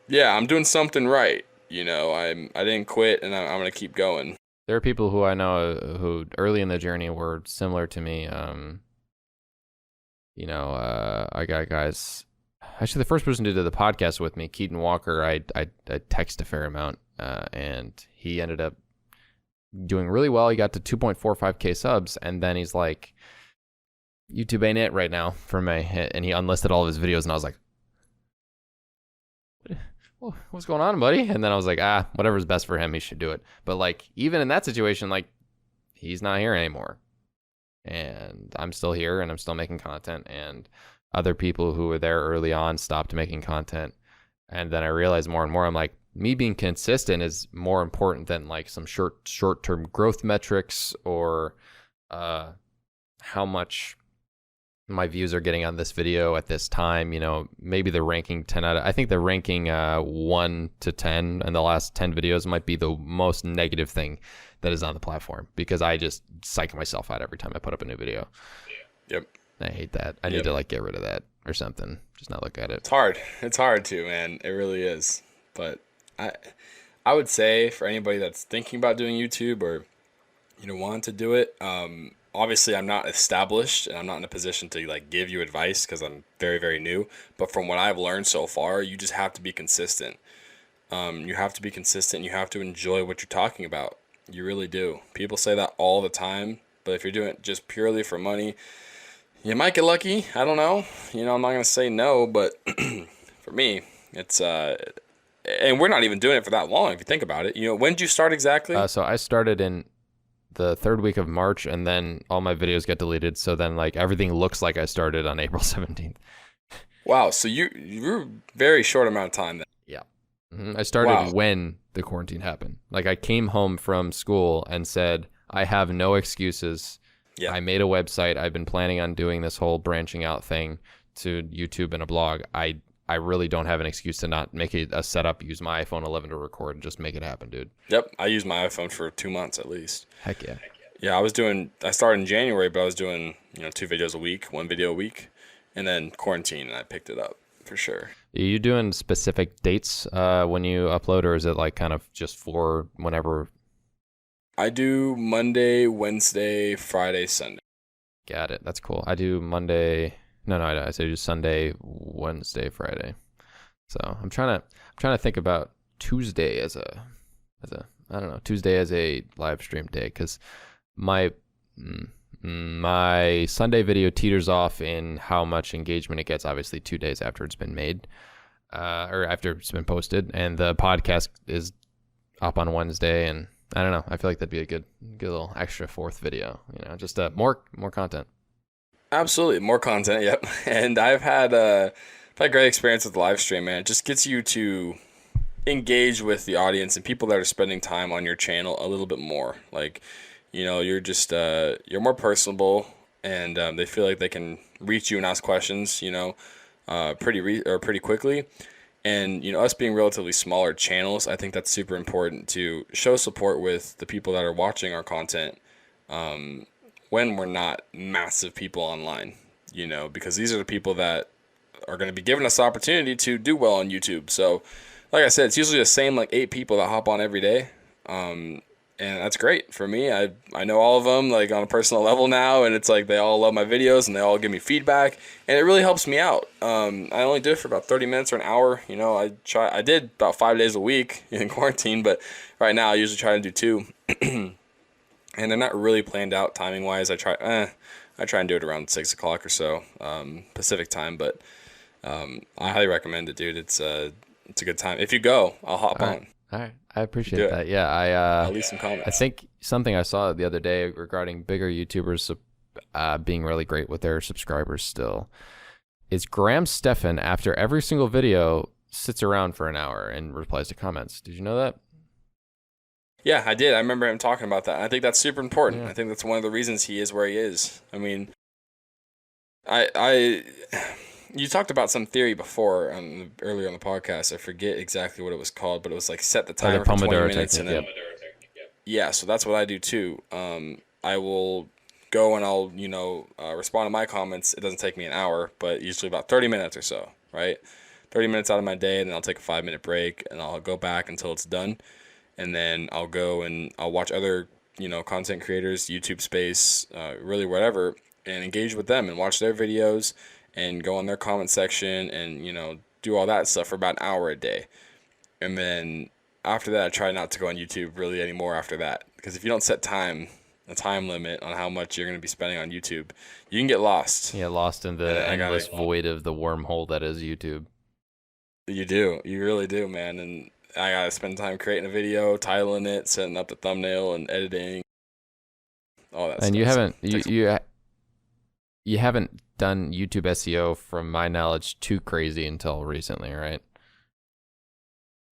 Yeah, I'm doing something right. I didn't quit, and I'm gonna keep going. There are people who I know who early in the journey were similar to me. I got guys. Actually, the first person to do the podcast with me, Keaton Walker, I text a fair amount, and he ended up doing really well. He got to 2.45K subs, and then he's like, YouTube ain't it right now for me. And he unlisted all of his videos, and I was like, what's going on, buddy? And then I was like, whatever's best for him, he should do it. But even in that situation, he's not here anymore. And I'm still here, and I'm still making content, and other people who were there early on stopped making content. And then I realized more and more, I'm like, me being consistent is more important than some short-term growth metrics, or how much my views are getting on this video at this time. Maybe the ranking 10 I think the ranking 1 to 10 in the last 10 videos might be the most negative thing that is on the platform, because I just psych myself out every time I put up a new video. Yep. I hate that. I need to get rid of that or something. Just not look at it. It's hard to, man. It really is. But I would say for anybody that's thinking about doing YouTube, or want to do it, obviously I'm not established, and I'm not in a position to give you advice, because I'm very, very new. But from what I've learned so far, you just have to be consistent. You have to be consistent. You have to enjoy what you're talking about. You really do. People say that all the time, but if you're doing it just purely for money, you might get lucky. I don't know. I'm not going to say no, but for me, it's, and we're not even doing it for that long, if you think about it. When did you start exactly? So I started in the third week of March, and then all my videos get deleted. So then everything looks like I started on April 17th. Wow. So you're very short amount of time then. Yeah. Mm-hmm. I started when the quarantine happened. I came home from school and said, I have no excuses. Yeah. I made a website. I've been planning on doing this whole branching out thing to YouTube and a blog. I really don't have an excuse to not make it a setup, use my iPhone 11 to record, and just make it happen, dude. Yep. I used my iPhone for 2 months at least. Heck yeah. Yeah, I started in January, but I was doing, 2 videos a week, 1 video a week, and then quarantine, and I picked it up for sure. Are you doing specific dates when you upload, or is it kind of just for whenever? I do Monday, Wednesday, Friday, Sunday. Got it. That's cool. I do Monday. No, I say just Sunday, Wednesday, Friday. So I'm trying to think about Tuesday as a I don't know, Tuesday as a live stream day, because my my Sunday video teeters off in how much engagement it gets, obviously 2 days after it's been made, or after it's been posted, and the podcast is up on Wednesday, and I don't know, I feel like that'd be a good little extra fourth video, just more content. Absolutely, more content, yep. And I've had great experience with the live stream, man. It just gets you to engage with the audience and people that are spending time on your channel a little bit more. Like, you're just you're more personable, and they feel like they can reach you and ask questions, pretty quickly. And us being relatively smaller channels, I think that's super important to show support with the people that are watching our content when we're not massive people online, because these are the people that are going to be giving us the opportunity to do well on YouTube. So like I said, it's usually the same 8 people that hop on every day. And that's great for me. I know all of them on a personal level now, and it's they all love my videos and they all give me feedback, and it really helps me out. I only do it for about 30 minutes or an hour. I did about 5 days a week in quarantine, but right now I usually try to do 2. And they're not really planned out timing wise. I try and do it around 6 o'clock or so, Pacific time, but I highly recommend it, dude. It's a good time. If you go, I'll hop on. All right. I appreciate that. Yeah, I'll leave some comments. I think something I saw the other day regarding bigger YouTubers being really great with their subscribers still is Graham Stephan, after every single video, sits around for an hour and replies to comments. Did you know that? Yeah, I did. I remember him talking about that. I think that's super important. Yeah. I think that's one of the reasons he is where he is. I mean, you talked about some theory before earlier on the podcast. I forget exactly what it was called, but it was set the timer for 20 minutes. And then, yeah, so that's what I do too. I will go and I'll, respond to my comments. It doesn't take me an hour, but usually about 30 minutes or so, right? 30 minutes out of my day, and then I'll take a 5-minute break, and I'll go back until it's done. And then I'll go and I'll watch other, content creators, YouTube space, really whatever, and engage with them and watch their videos and go on their comment section and, do all that stuff for about an hour a day. And then after that, I try not to go on YouTube really anymore after that. Because if you don't set a time limit on how much you're going to be spending on YouTube, you can get lost. Yeah, lost in the endless void of the wormhole that is YouTube. You do. You really do, man. And I got to spend time creating a video, titling it, setting up the thumbnail and editing. All that stuff. And you haven't done YouTube SEO, from my knowledge, too crazy until recently, right?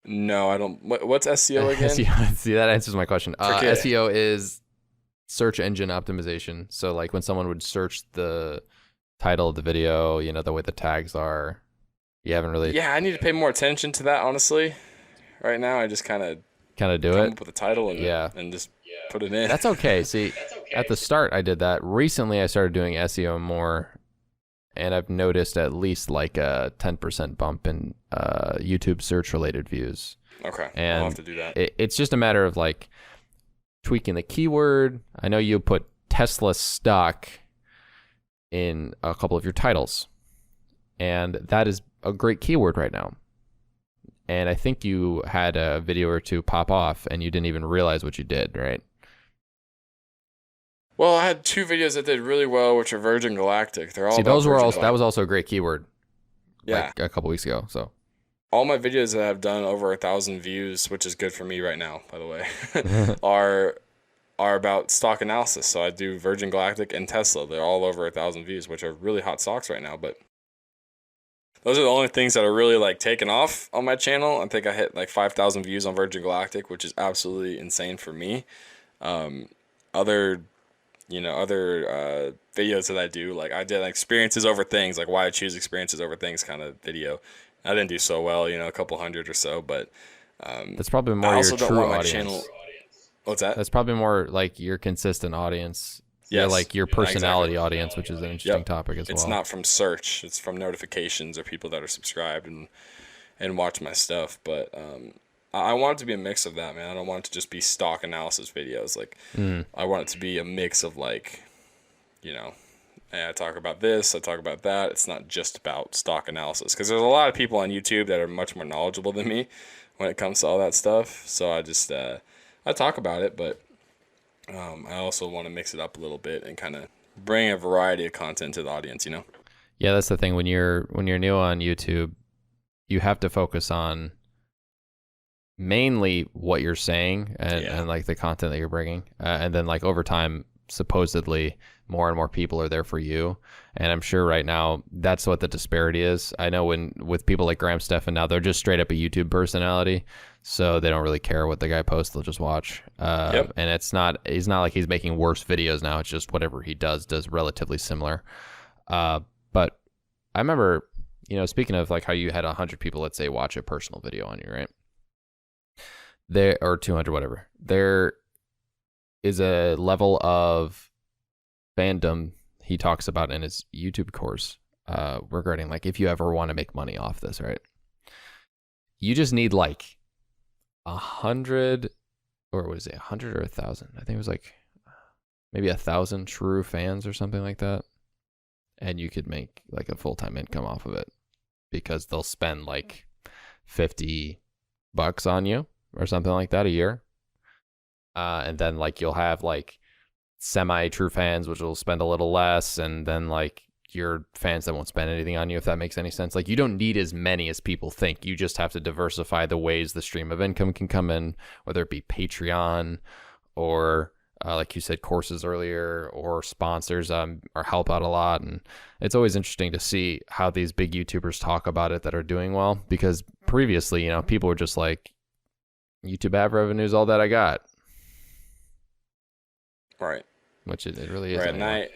No, I don't. What's SEO again? SEO, see, that answers my question. SEO is search engine optimization. So when someone would search the title of the video, the way the tags are, you haven't really... Yeah, I need to pay more attention to that, honestly. Right now, I just kind of do it up with the title and just put it in. That's okay. See, at the start, I did that. Recently, I started doing SEO more, and I've noticed at least a 10% bump in YouTube search-related views. Okay, and I'll have to do that. It's just a matter of tweaking the keyword. I know you put Tesla stock in a couple of your titles, and that is a great keyword right now. And I think you had a video or two pop off and you didn't even realize what you did, right? Well, I had 2 videos that did really well, which are Virgin Galactic. They're all that was also a great keyword. Yeah, a couple weeks ago. So all my videos that I've done over 1,000 views, which is good for me right now, by the way, are about stock analysis. So I do Virgin Galactic and Tesla. They're all over 1,000 views, which are really hot stocks right now. But those are the only things that are really taken off on my channel. I think I hit 5,000 views on Virgin Galactic, which is absolutely insane for me. Other videos that I do, I did experiences over things, why I choose experiences over things kind of video. I didn't do so well, a couple hundred or so, but that's probably more your true audience. What's that? That's probably more your consistent audience. Yes. Your personality audience, which is an interesting topic as well. It's not from search. It's from notifications or people that are subscribed and watch my stuff. But I want it to be a mix of that, man. I don't want it to just be stock analysis videos. I want it to be a mix of I talk about this, I talk about that. It's not just about stock analysis. Because there's a lot of people on YouTube that are much more knowledgeable than me when it comes to all that stuff. So I just... I talk about it, but I also want to mix it up a little bit and kind of bring a variety of content to the audience, you know? Yeah, that's the thing. When you're new on YouTube, you have to focus on mainly what you're saying and like the content that you're bringing, and then like over time, supposedly more and more people are there for you. And I'm sure right now that's what the disparity is. I know with people like Graham Stephan now, they're just straight up a YouTube personality, so they don't really care what the guy posts, they'll just watch. And he's not like he's making worse videos now. It's just whatever he does relatively similar. But I remember, speaking of like how you had 100 people, let's say, watch a personal video on you, right? There, or 200, whatever. There is a level of fandom he talks about in his YouTube course regarding like if you ever want to make money off this, right? You just need like 100, or what is it, 100 or 1,000? I think it was like maybe 1,000 true fans or something like that, and you could make like a full-time income off of it because they'll spend like $50 on you or something like that a year. And then like you'll have like semi-true fans, which will spend a little less, and then like your fans that won't spend anything on you, if that makes any sense. Like you don't need as many as people think. You just have to diversify the ways the stream of income can come in, whether it be Patreon or like you said, courses earlier, or sponsors or help out a lot. And it's always interesting to see how these big YouTubers talk about it that are doing well, because previously, people were just like, YouTube ad revenue is all that I got. Right. Which it really is. Right. And I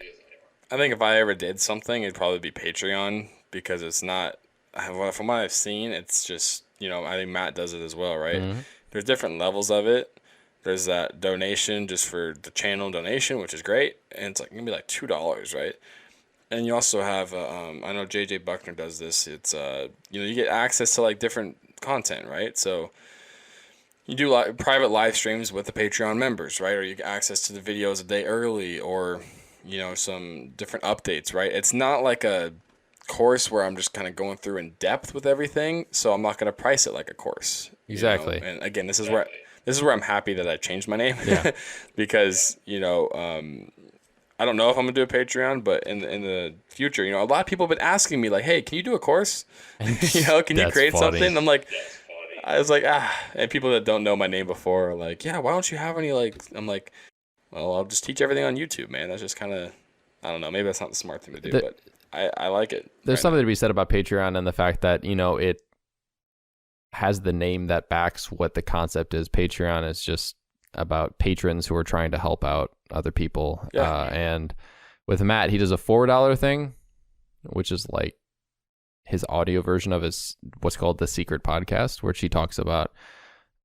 think if I ever did something, it'd probably be Patreon, because it's not, from what I've seen, it's just, I think Matt does it as well, right? Mm-hmm. There's different levels of it. There's that donation just for the channel donation, which is great. And it's like maybe like $2, right? And you also have, I know JJ Buckner does this. It's, you get access to like different content, right? So you do private live streams with the Patreon members, right? Or you get access to the videos a day early, or, some different updates, right? It's not like a course where I'm just kind of going through in depth with everything. So I'm not going to price it like a course. Exactly. And again, this is where I'm happy that I changed my name, because, I don't know if I'm going to do a Patreon, but in the future, a lot of people have been asking me like, hey, can you do a course? Can you create something? I'm like, I was like, and people that don't know my name before are like, yeah, why don't you have any, like, I'm like, well, I'll just teach everything on YouTube, man. That's just kind of, I don't know, maybe that's not the smart thing to do, but I like it. There's something to be said about Patreon and the fact that, it has the name that backs what the concept is. Patreon is just about patrons who are trying to help out other people. Yeah. And with Matt, he does a $4 thing, which is like his audio version of his what's called The Secret Podcast, which he talks about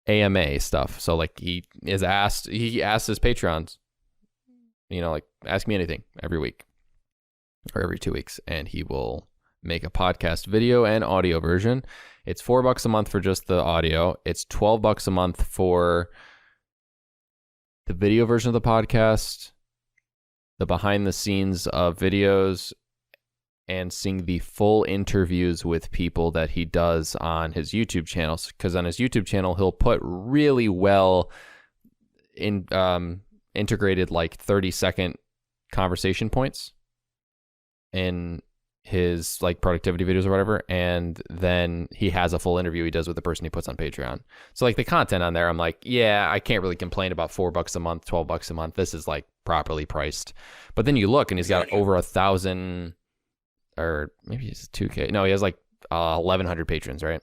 AMA stuff. So like he asks his patrons, like ask me anything every week or every 2 weeks, and he will make a podcast video and audio version. It's $4 a month for just the audio. It's $12 a month for the video version of the podcast, the behind the scenes of videos, and seeing the full interviews with people that he does on his YouTube channels. Because on his YouTube channel, he'll put really well integrated like 30-second conversation points in his like productivity videos or whatever, and then he has a full interview he does with the person he puts on Patreon. So like the content on there, I'm like, yeah, I can't really complain about $4 a month, $12 a month. This is like properly priced. But then you look and he's got over 1,000, or maybe it's 2K. No, he has like 1,100 patrons, right?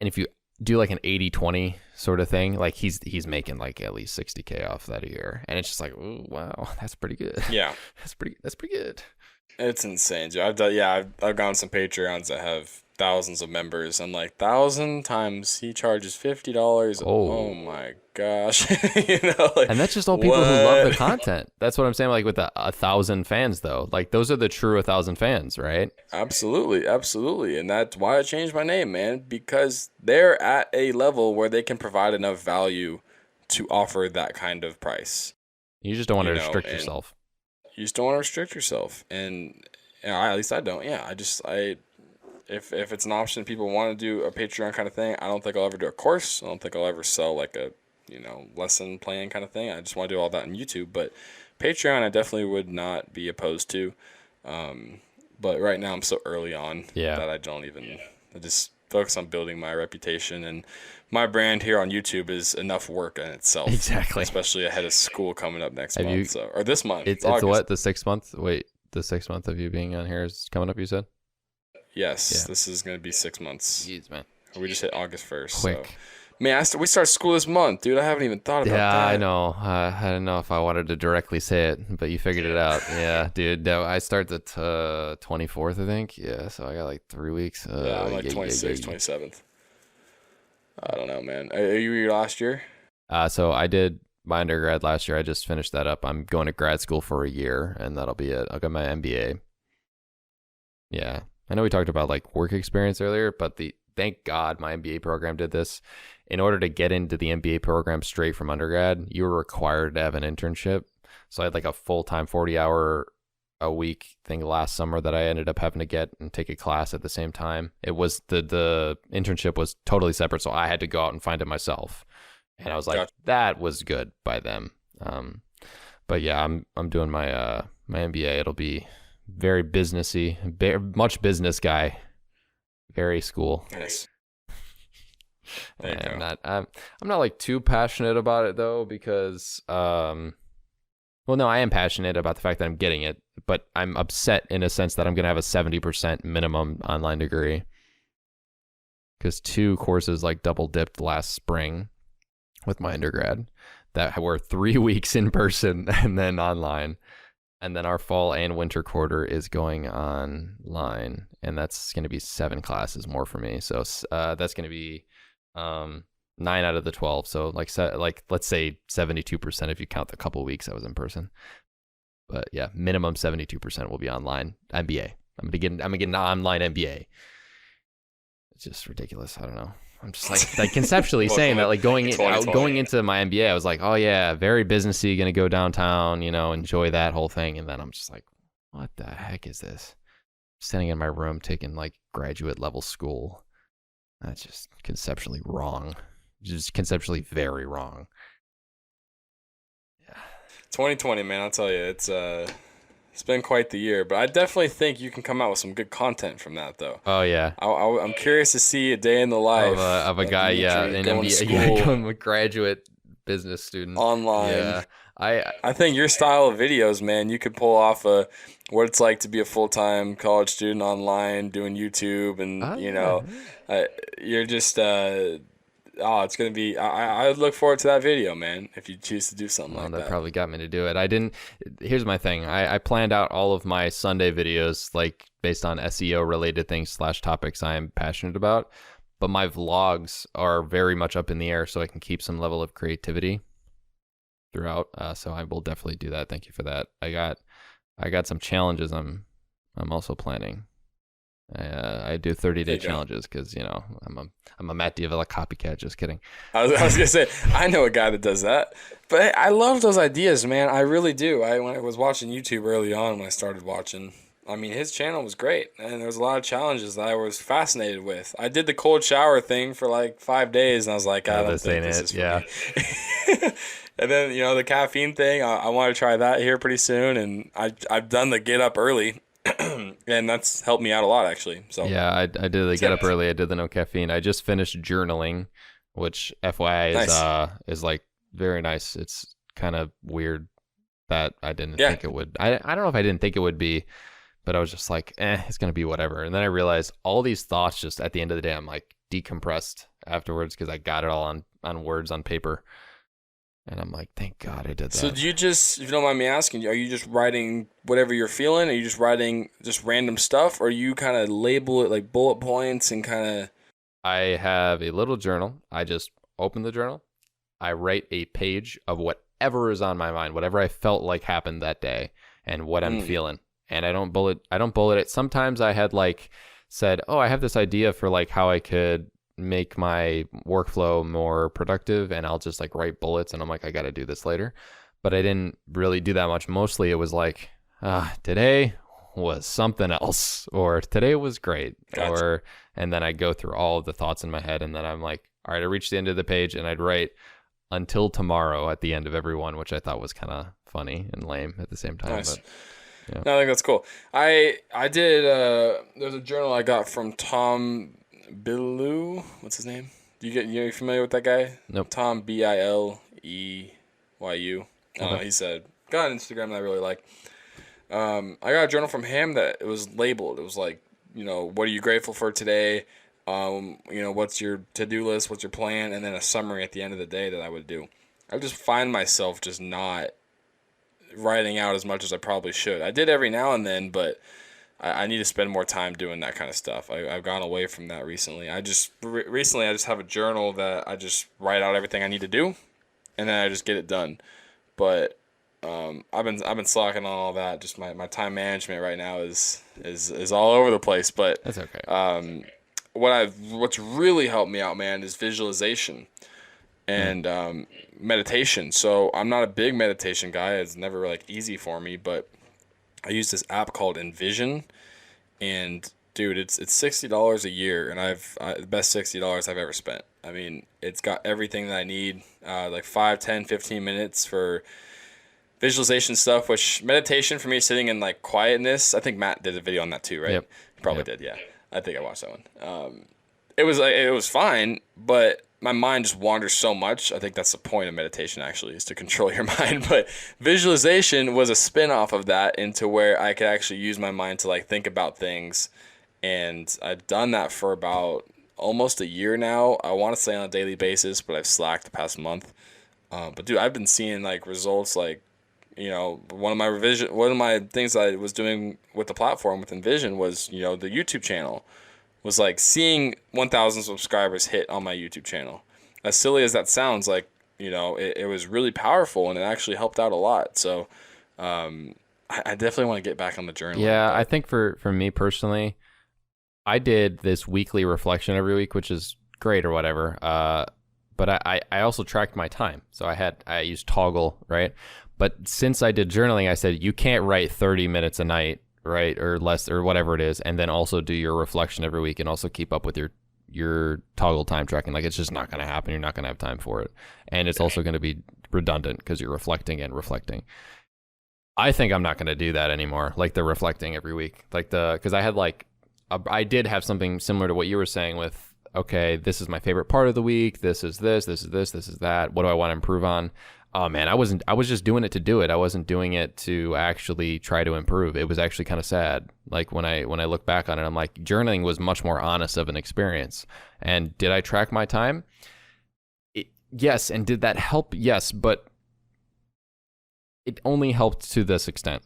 And if you do like an 80-20 sort of thing, like he's making like at least $60K off that a year, and it's just like, ooh, wow, that's pretty good. Yeah, that's pretty good. It's insane, dude. I've gone some Patreons that have thousands of members. I'm like, 1,000 times he charges $50. Oh my gosh. And that's just all people who love the content. That's what I'm saying. Like with 1,000 fans though, like those are the true 1,000 fans, right? Absolutely. And that's why I changed my name, man, because they're at a level where they can provide enough value to offer that kind of price. You just don't want to restrict yourself. You just don't want to restrict yourself, and at least I don't. Yeah, if it's an option, people want to do a Patreon kind of thing. I don't think I'll ever do a course. I don't think I'll ever sell like a lesson plan kind of thing. I just want to do all that on YouTube. But Patreon, I definitely would not be opposed to. But right now I'm so early on that I just focus on building my reputation, and my brand here on YouTube is enough work in itself. Exactly. Especially ahead of school coming up next month. Or this month. It's what, the 6 month? Wait, the 6 month of you being on here is coming up, you said? Yes. Yeah. This is going to be 6 months. Jeez, man. We just hit August 1st. Quick. So. Man, we start school this month, dude. I haven't even thought about that. Yeah, I know. I don't know if I wanted to directly say it, but you figured it out. Yeah, dude. No, I start the 24th, I think. Yeah, so I got like 3 weeks. Yeah, I'm like 26th, 27th. I don't know, man. Are you your last year? So I did my undergrad last year. I just finished that up. I'm going to grad school for a year, and that'll be it. I'll get my MBA. Yeah. I know we talked about like work experience earlier, but thank God my MBA program did this. In order to get into the MBA program straight from undergrad, you were required to have an internship. So I had like a full-time 40-hour a week thing last summer that I ended up having to get and take a class at the same time. It was the internship was totally separate, so I had to go out and find it myself. And I was like, that was good by them. But yeah, I'm doing my my MBA. It'll be very businessy, much business guy, very school. Nice. I'm not like too passionate about it though, because well, no, I am passionate about the fact that I'm getting it, but I'm upset in a sense that I'm gonna have a 70% minimum online degree, because 2 courses like double dipped last spring with my undergrad that were 3 weeks in person and then online, and then our fall and winter quarter is going online, and that's going to be 7 classes more for me. So that's going to be 9 out of the 12. So like let's say 72% if you count the couple weeks I was in person. But yeah, minimum 72% will be online MBA. I'm gonna get an online MBA. It's just ridiculous. I don't know. I'm just like conceptually saying that, like going into my MBA, I was like, oh yeah, very businessy, gonna go downtown, enjoy that whole thing, and then I'm just like, what the heck is this? Sitting in my room taking like graduate level school. That's just conceptually wrong. Just conceptually very wrong. Yeah. 2020, man, I'll tell you, it's been quite the year, but I definitely think you can come out with some good content from that, though. Oh yeah. I'm curious to see a day in the life of a guy, Demetri, an MBA, going a graduate business student online. Yeah. I think your style of videos, man, you could pull off what it's like to be a full-time college student online doing YouTube, and you're just it's gonna be. I would look forward to that video, man. If you choose to do something like that. That probably got me to do it. Here's my thing. I planned out all of my Sunday videos like based on SEO related things / topics I am passionate about, but my vlogs are very much up in the air, so I can keep some level of creativity throughout. So I will definitely do that. Thank you for that. I got some challenges I'm also planning. I do 30-day challenges because I'm a Matt D'Avella copycat. Just kidding. I was gonna say I know a guy that does that, but I love those ideas, man. I really do. When I was watching YouTube early on, when I started watching, I mean, his channel was great, and there was a lot of challenges that I was fascinated with. I did the cold shower thing for like 5 days, and I was like, I don't think this is for me. And then the caffeine thing, I want to try that here pretty soon, and I've done the get up early. And that's helped me out a lot, actually. So yeah, I did the get up early. I did the no caffeine. I just finished journaling, which FYI is like very nice. It's kind of weird that I didn't think it would. I don't know if I didn't think it would be, but I was just like, it's gonna be whatever. And then I realized all these thoughts just at the end of the day, I'm like decompressed afterwards because I got it all on words on paper. And I'm like, thank God I did that. So do you just, if you don't mind me asking, are you just writing whatever you're feeling? Are you just writing just random stuff? Or you kind of label it like bullet points and kind of... I have a little journal. I just open the journal. I write a page of whatever is on my mind, whatever I felt like happened that day and what I'm feeling. And I don't bullet it. Sometimes I had like said, oh, I have this idea for like how I could make my workflow more productive, and I'll just like write bullets, and I'm like, I got to do this later. But I didn't really do that much. Mostly it was like, today was something else, or today was great. Gotcha. And then I go through all of the thoughts in my head, and then I'm like, all right, I reached the end of the page, and I'd write until tomorrow at the end of every one, which I thought was kind of funny and lame at the same time. Nice. But, yeah. No, I think that's cool. I did. There's a journal I got from Tom Bilyeu. What's his name? You familiar with that guy? Nope. Tom Bileyu. Okay. He said got an Instagram that I really like. I got a journal from him that it was labeled. It was like, what are you grateful for today? What's your to-do list? What's your plan? And then a summary at the end of the day that I would do. I just find myself just not writing out as much as I probably should. I did every now and then, but I need to spend more time doing that kind of stuff. I've gone away from that recently. Recently I just have a journal that I just write out everything I need to do, and then I just get it done. But I've been slacking on all that. Just my time management right now is all over the place. But that's okay. What's really helped me out, man, is visualization and meditation. So I'm not a big meditation guy. It's never like easy for me, but I use this app called Envision, and dude, it's $60 a year, and the best $60 I've ever spent. I mean, it's got everything that I need, like 5, 10, 15 minutes for visualization stuff, which meditation for me, sitting in like quietness. I think Matt did a video on that too, right? Yep. He probably did, yeah. I think I watched that one. It was fine, but my mind just wanders so much. I think that's the point of meditation, actually, is to control your mind. But visualization was a spin-off of that into where I could actually use my mind to like think about things. And I've done that for about almost a year now. I want to say on a daily basis, but I've slacked the past month. But dude, I've been seeing like results like, one of my things that I was doing with the platform with Envision was, the YouTube channel. Was like seeing 1,000 subscribers hit on my YouTube channel. As silly as that sounds, like, it was really powerful, and it actually helped out a lot. So I definitely want to get back on the journey. Yeah, I think for me personally, I did this weekly reflection every week, which is great or whatever. But I also tracked my time. So I used Toggle, right? But since I did journaling, I said, you can't write 30 minutes a night, right, or less, or whatever it is, and then also do your reflection every week and also keep up with your Toggle time tracking. Like, it's just not going to happen. You're not going to have time for it, and it's also going to be redundant because you're reflecting and reflecting. I think I'm not going to do that anymore, like the reflecting every week, because I had I did have something similar to what you were saying with, okay, this is my favorite part of the week, this is this is that, what do I want to improve on? Oh man, I was just doing it to do it. I wasn't doing it to actually try to improve. It was actually kind of sad. Like when I look back on it, I'm like, journaling was much more honest of an experience. And did I track my time? Yes. And did that help? Yes, but it only helped to this extent.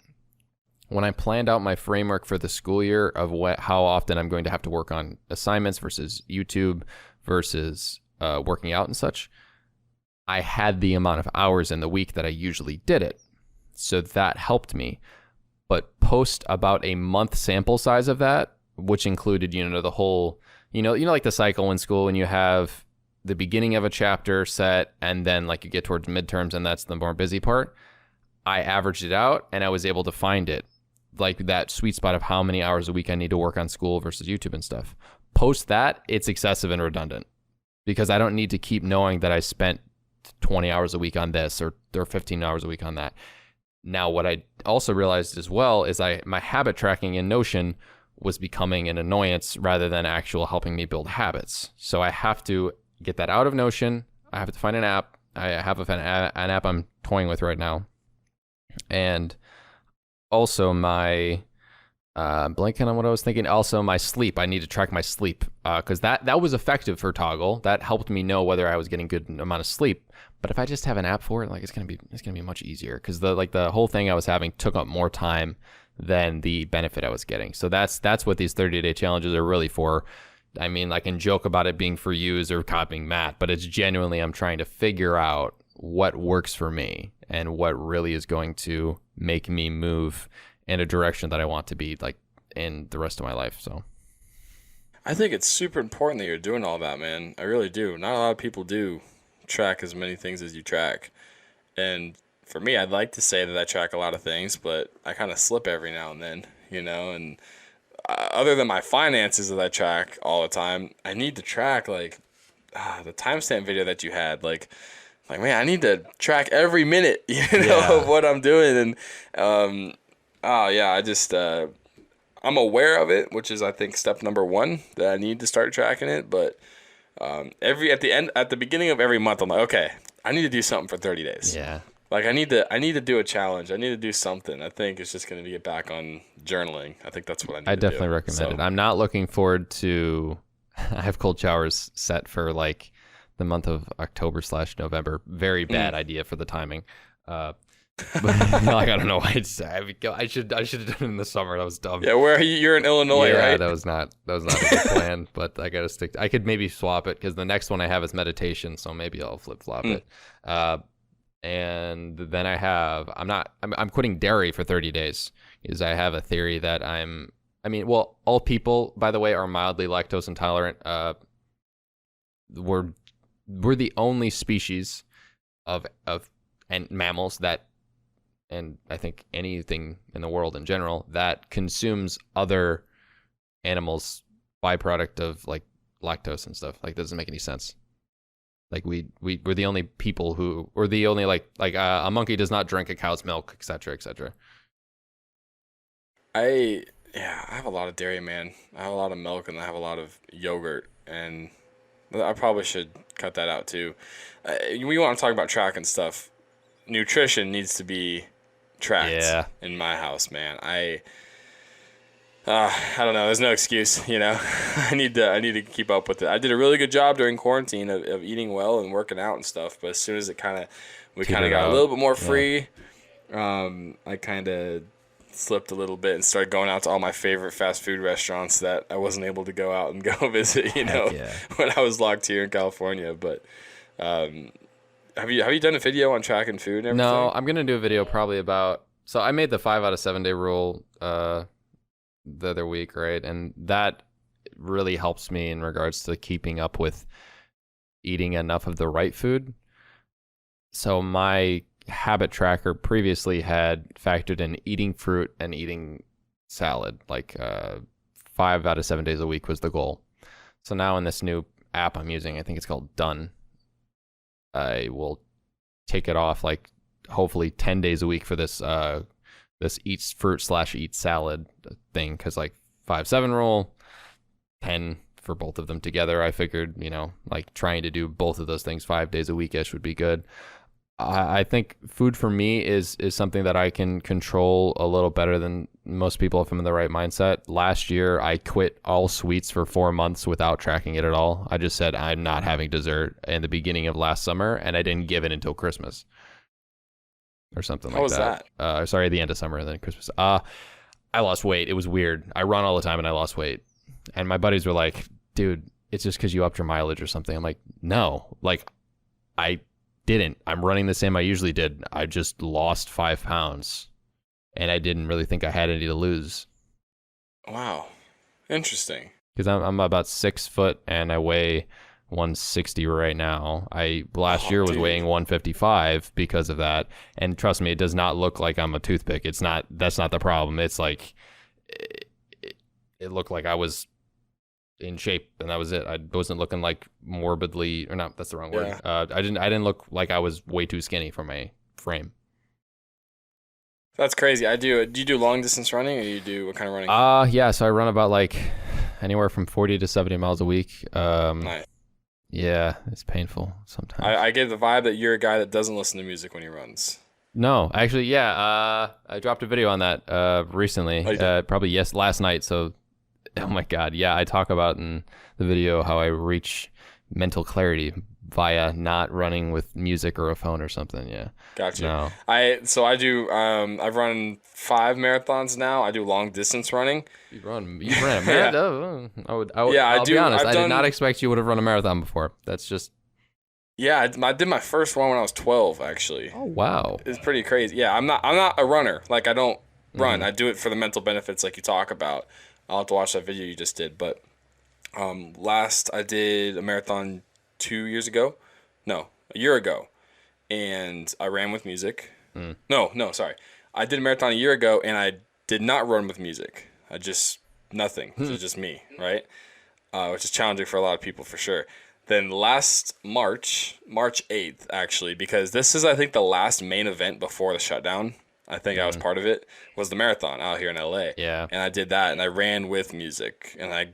When I planned out my framework for the school year of how often I'm going to have to work on assignments versus YouTube versus working out and such, I had the amount of hours in the week that I usually did it. So that helped me. But post about a month sample size of that, which included, the whole, like the cycle in school when you have the beginning of a chapter set and then like you get towards midterms and that's the more busy part. I averaged it out and I was able to find it, like that sweet spot of how many hours a week I need to work on school versus YouTube and stuff. Post that, it's excessive and redundant because I don't need to keep knowing that I spent 20 hours a week on this or 15 hours a week on that. Now, what I also realized as well is my habit tracking in Notion was becoming an annoyance rather than actual helping me build habits. So I have to get that out of Notion. I have to find an app. I have an app I'm toying with right now. And also my blanking on what I was thinking. Also my sleep. I need to track my sleep because that was effective for Toggle. That helped me know whether I was getting good amount of sleep. But if I just have an app for it, like it's gonna be much easier because the whole thing I was having took up more time than the benefit I was getting. So that's what these 30-day challenges are really for. I mean, I can joke about it being for use or copying Matt, but it's genuinely I'm trying to figure out what works for me and what really is going to make me move in a direction that I want to be like in the rest of my life. So I think it's super important that you're doing all that, man. I really do. Not a lot of people do track as many things as you track. And for me, I'd like to say that I track a lot of things, but I kind of slip every now and then, and other than my finances that I track all the time, I need to track like the timestamp video that you had. Like like, man, I need to track every minute, of what I'm doing. And I just I'm aware of it, which is I think step number one, that I need to start tracking it. But at the beginning of every month, I'm like, okay, I need to do something for 30 days. Yeah. Like I need to do a challenge. I need to do something. I think it's just going to get back on journaling. I think that's what I need to do. I definitely recommend it. I'm not looking forward to. I have cold showers set for like the month of October/November. Very bad idea for the timing. But like, I don't know why I should have done it in the summer. That was dumb. Yeah, where are you? You're in Illinois, right? Yeah, that was not a good plan. But I gotta stick. I could maybe swap it because the next one I have is meditation, so maybe I'll flip flop it. And then I'm quitting dairy for 30 days because I have a theory that all people, by the way, are mildly lactose intolerant. We're the only species of mammals that, and I think anything in the world in general, that consumes other animals' byproduct of like lactose and stuff. Like, doesn't make any sense. Like we're the only people we're the only like a monkey does not drink a cow's milk, etc., etc. I have a lot of dairy, man. I have a lot of milk and I have a lot of yogurt, and I probably should cut that out too. We want to talk about tracking stuff. Nutrition needs to be tracked in my house, man. I don't know. There's no excuse, I need to keep up with it. I did a really good job during quarantine of eating well and working out and stuff. But as soon as we got a little bit more free, I kind of slipped a little bit and started going out to all my favorite fast food restaurants that I wasn't able to go out and go visit, when I was locked here in California. But have you done a video on tracking food and everything? No, I'm gonna do a video probably about. So I made the 5 out of 7 day rule the other week, right? And that really helps me in regards to keeping up with eating enough of the right food. So my habit tracker previously had factored in eating fruit and eating salad, like 5 out of 7 days a week was the goal. So now in this new app I'm using, I think it's called Done, I will take it off like hopefully 10 days a week for this this eat fruit / eat salad thing, because like 5-7 rule, 10 for both of them together. I figured, like trying to do both of those things 5 days a week-ish would be good. I think food for me is something that I can control a little better than most people if I'm in the right mindset. Last year, I quit all sweets for 4 months without tracking it at all. I just said I'm not having dessert in the beginning of last summer, and I didn't give it until Christmas or something like that. How was that? Sorry, the end of summer and then Christmas. I lost weight. It was weird. I run all the time and I lost weight. And my buddies were like, dude, it's just because you upped your mileage or something. I'm like, no, like I didn't. I'm running the same I usually did. I just lost 5 pounds and I didn't really think I had any to lose. Wow. Interesting. Because I'm about 6 foot and I weigh 160 right now. Last year was weighing 155 because of that. And trust me, it does not look like I'm a toothpick. That's not the problem. It's like it looked like I was in shape and that was it. I wasn't looking like morbidly, or not, that's the wrong word. I didn't look like I was way too skinny for my frame. That's crazy. Do you do long distance running, or what kind of running? Yeah, so I run about like anywhere from 40 to 70 miles a week. Nice. Yeah, it's painful sometimes. I get the vibe that you're a guy that doesn't listen to music when he runs. No, actually, yeah. I dropped a video on that recently, probably last night. So, oh my God, yeah, I talk about in the video how I reach mental clarity via not running with music or a phone or something. Yeah. Gotcha. No. I do. I've run 5 marathons now. I do long distance running. You ran a marathon? Yeah. I'll be honest. I did not expect you would have run a marathon before. That's just. Yeah, I did my first one when I was 12. Actually. Oh wow. It's pretty crazy. Yeah, I'm not a runner. Like I don't run. I do it for the mental benefits, like you talk about. I'll have to watch that video you just did. But last I did a marathon 2 years ago. No, a year ago. And I ran with music. No, sorry. I did a marathon a year ago, and I did not run with music. Nothing. It was just me, right? Which is challenging for a lot of people, for sure. Then last March 8th, actually, because this is, I think, the last main event before the shutdown. I think I was part of it, was the marathon out here in LA. Yeah. And I did that, and I ran with music, and I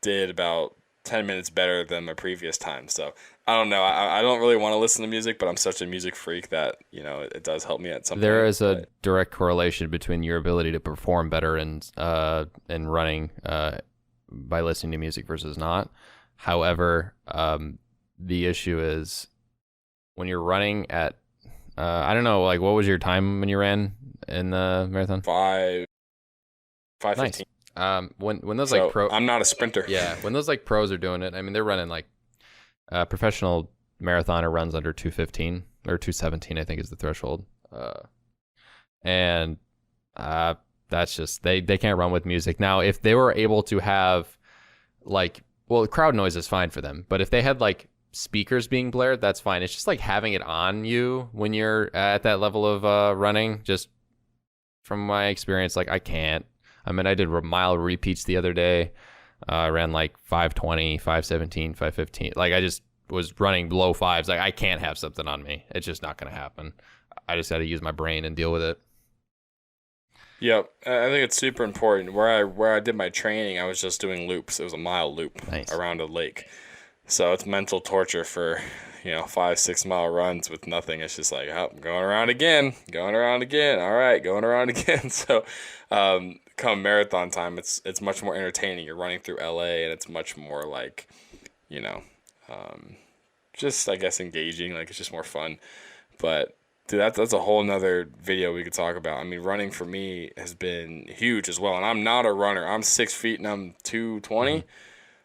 did about 10 minutes better than my previous time. So I don't know. I don't really want to listen to music, but I'm such a music freak that, you know, it does help me at some point. There is a direct correlation between your ability to perform better in running by listening to music versus not. However, the issue is when you're running at, I don't know, like what was your time when you ran in the marathon? 5:15. Nice. When those So like pro, I'm not a sprinter. yeah, when those like pros are doing it, I mean they're running like professional marathoner runs under 2:15 or 2:17, I think is the threshold, and that's just they can't run with music. Now, if they were able to have like, well, crowd noise is fine for them, but if they had like speakers being blared, that's fine. It's just like having it on you when you're at that level of running. Just from my experience, like I can't. I mean, I did mile repeats the other day. I ran like 5:20, 5:17, 5:15. Like I just was running low fives. Like I can't have something on me. It's just not going to happen. I just got to use my brain and deal with it. Yep, I think it's super important. Where I did my training, I was just doing loops. It was a mile loop around a lake. So it's mental torture for, 5-6 mile runs with nothing. It's just like, oh, going around again. All right, going around again. So come marathon time, it's much more entertaining. You're running through LA, and it's much more like, just I guess engaging. Like it's just more fun. But dude, that's a whole nother video we could talk about. I mean, running for me has been huge as well. And I'm not a runner. I'm 6 feet and I'm 220. Mm-hmm.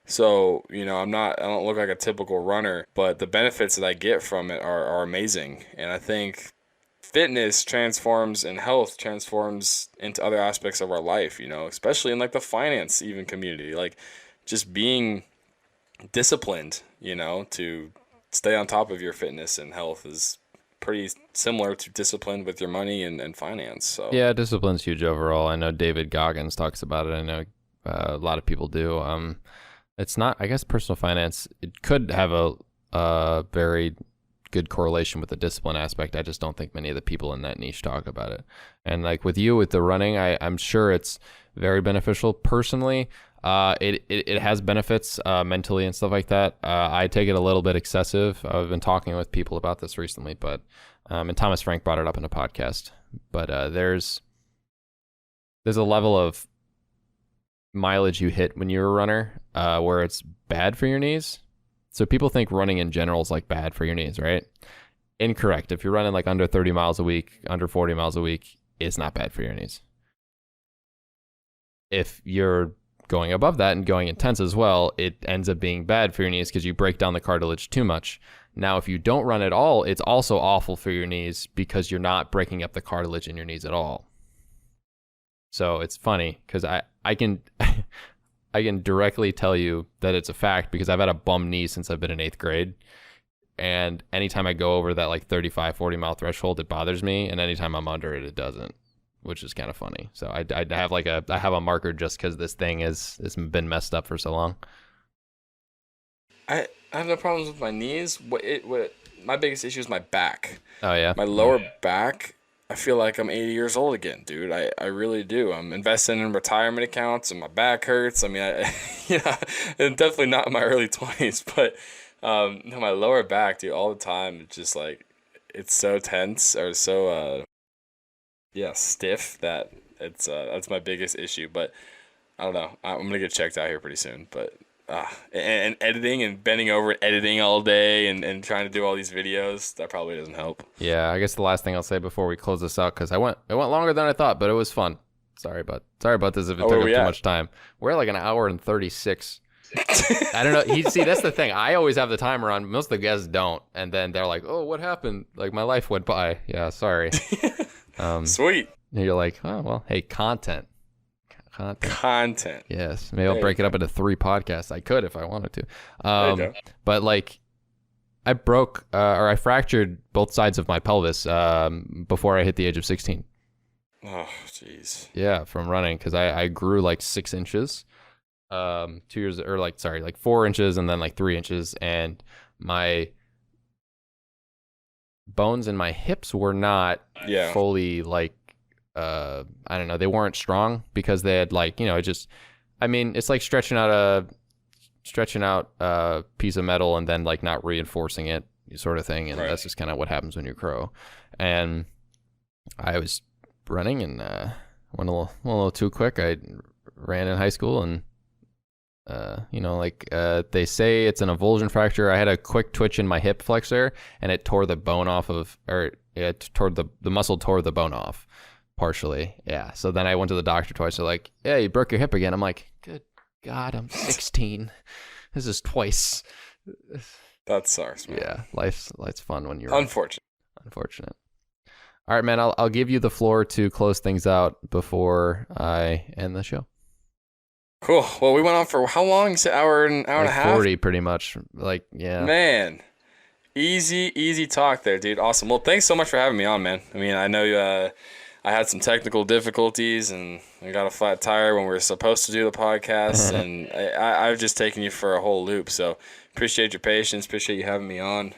So, I don't look like a typical runner, but the benefits that I get from it are amazing. And I think fitness transforms and health transforms into other aspects of our life, especially in like the finance even community. Like just being disciplined, to stay on top of your fitness and health is pretty similar to discipline with your money and finance. So yeah, discipline's huge overall. I know David Goggins talks about it. I know a lot of people do. It's not, I guess, personal finance. It could have a very good correlation with the discipline aspect. I just don't think many of the people in that niche talk about it. And like with you, with the running, I'm sure it's very beneficial. Personally, it has benefits mentally and stuff like that. I take it a little bit excessive. I've been talking with people about this recently, but and Thomas Frank brought it up in a podcast. But there's a level of mileage you hit when you're a runner where it's bad for your knees. So people think running in general is like bad for your knees, right? Incorrect. If you're running like under 30 miles a week, under 40 miles a week, it's not bad for your knees. If you're going above that and going intense as well, it ends up being bad for your knees because you break down the cartilage too much. Now, if you don't run at all, it's also awful for your knees because you're not breaking up the cartilage in your knees at all. So it's funny because I can I can directly tell you that it's a fact because I've had a bum knee since I've been in 8th grade. And anytime I go over that like 35, 40 mile threshold, it bothers me. And anytime I'm under it, it doesn't, which is kind of funny. So I have I have a marker just because this thing has been messed up for so long. I have no problems with my knees. What my biggest issue is my back. Oh, yeah? My lower back, I feel like I'm 80 years old again, dude. I really do. I'm investing in retirement accounts and my back hurts. I mean, it's definitely not in my early 20s, but no, my lower back, dude, all the time, it's just like, it's so tense or so, stiff that that's my biggest issue. But I don't know. I'm going to get checked out here pretty soon, but and editing and bending over and editing all day and trying to do all these videos, that probably doesn't help. Yeah, I guess the last thing I'll say before we close this out, because it went longer than I thought, but it was fun. Sorry about this if it took up too much time. We're at like an hour and 36. I don't know. See, that's the thing. I always have the timer on. Most of the guests don't, and then they're like, "Oh, what happened? Like my life went by." Yeah, sorry. Sweet. And you're like, "Oh well, hey, content." Yes, maybe I'll break it up into 3 podcasts. I could if I wanted to. There you go. But like, I broke or I fractured both sides of my pelvis before I hit the age of 16. Oh, jeez. Yeah, from running because I grew like 6 inches 2 years, or like 4 inches and then like 3 inches, and my bones in my hips were not fully like I don't know, they weren't strong because they had like, it just, I mean, it's like stretching out a piece of metal and then like not reinforcing it, sort of thing, and that's just kind of what happens when you crow. And I was running and went a little too quick. I ran in high school, and they say it's an avulsion fracture. I had a quick twitch in my hip flexor, and it tore the bone off the muscle tore the bone off partially. Yeah. So then I went to the doctor twice. They're like, "Yeah, you broke your hip again." I'm like, "Good God, I'm 16. This is twice." That sucks, man. Yeah, life's fun when you're unfortunate. All right, man. I'll give you the floor to close things out before I end the show. Cool. Well, we went on for how long? You said hour and a half? 40, pretty much. Like, yeah. Man, easy talk there, dude. Awesome. Well, thanks so much for having me on, man. I mean, I know I had some technical difficulties, and I got a flat tire when we were supposed to do the podcast, and I've just taken you for a whole loop. So appreciate your patience. Appreciate you having me on.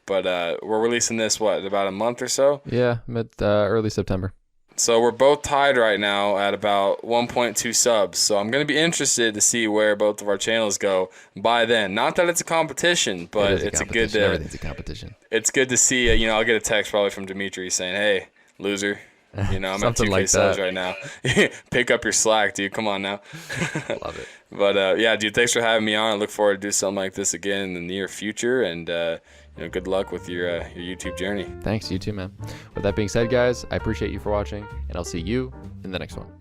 But we're releasing this, about a month or so? Yeah, early September. So we're both tied right now at about 1.2 subs. So I'm going to be interested to see where both of our channels go by then. Not that it's a competition, but everything's a competition. It's good to see. I'll get a text probably from Demetri saying, "Hey, loser, I'm at 2K like subs right now. Pick up your slack, dude. Come on now." Love it. But yeah, dude, thanks for having me on. I look forward to do something like this again in the near future, and good luck with your YouTube journey. Thanks, you too, man. With that being said, guys, I appreciate you for watching, and I'll see you in the next one.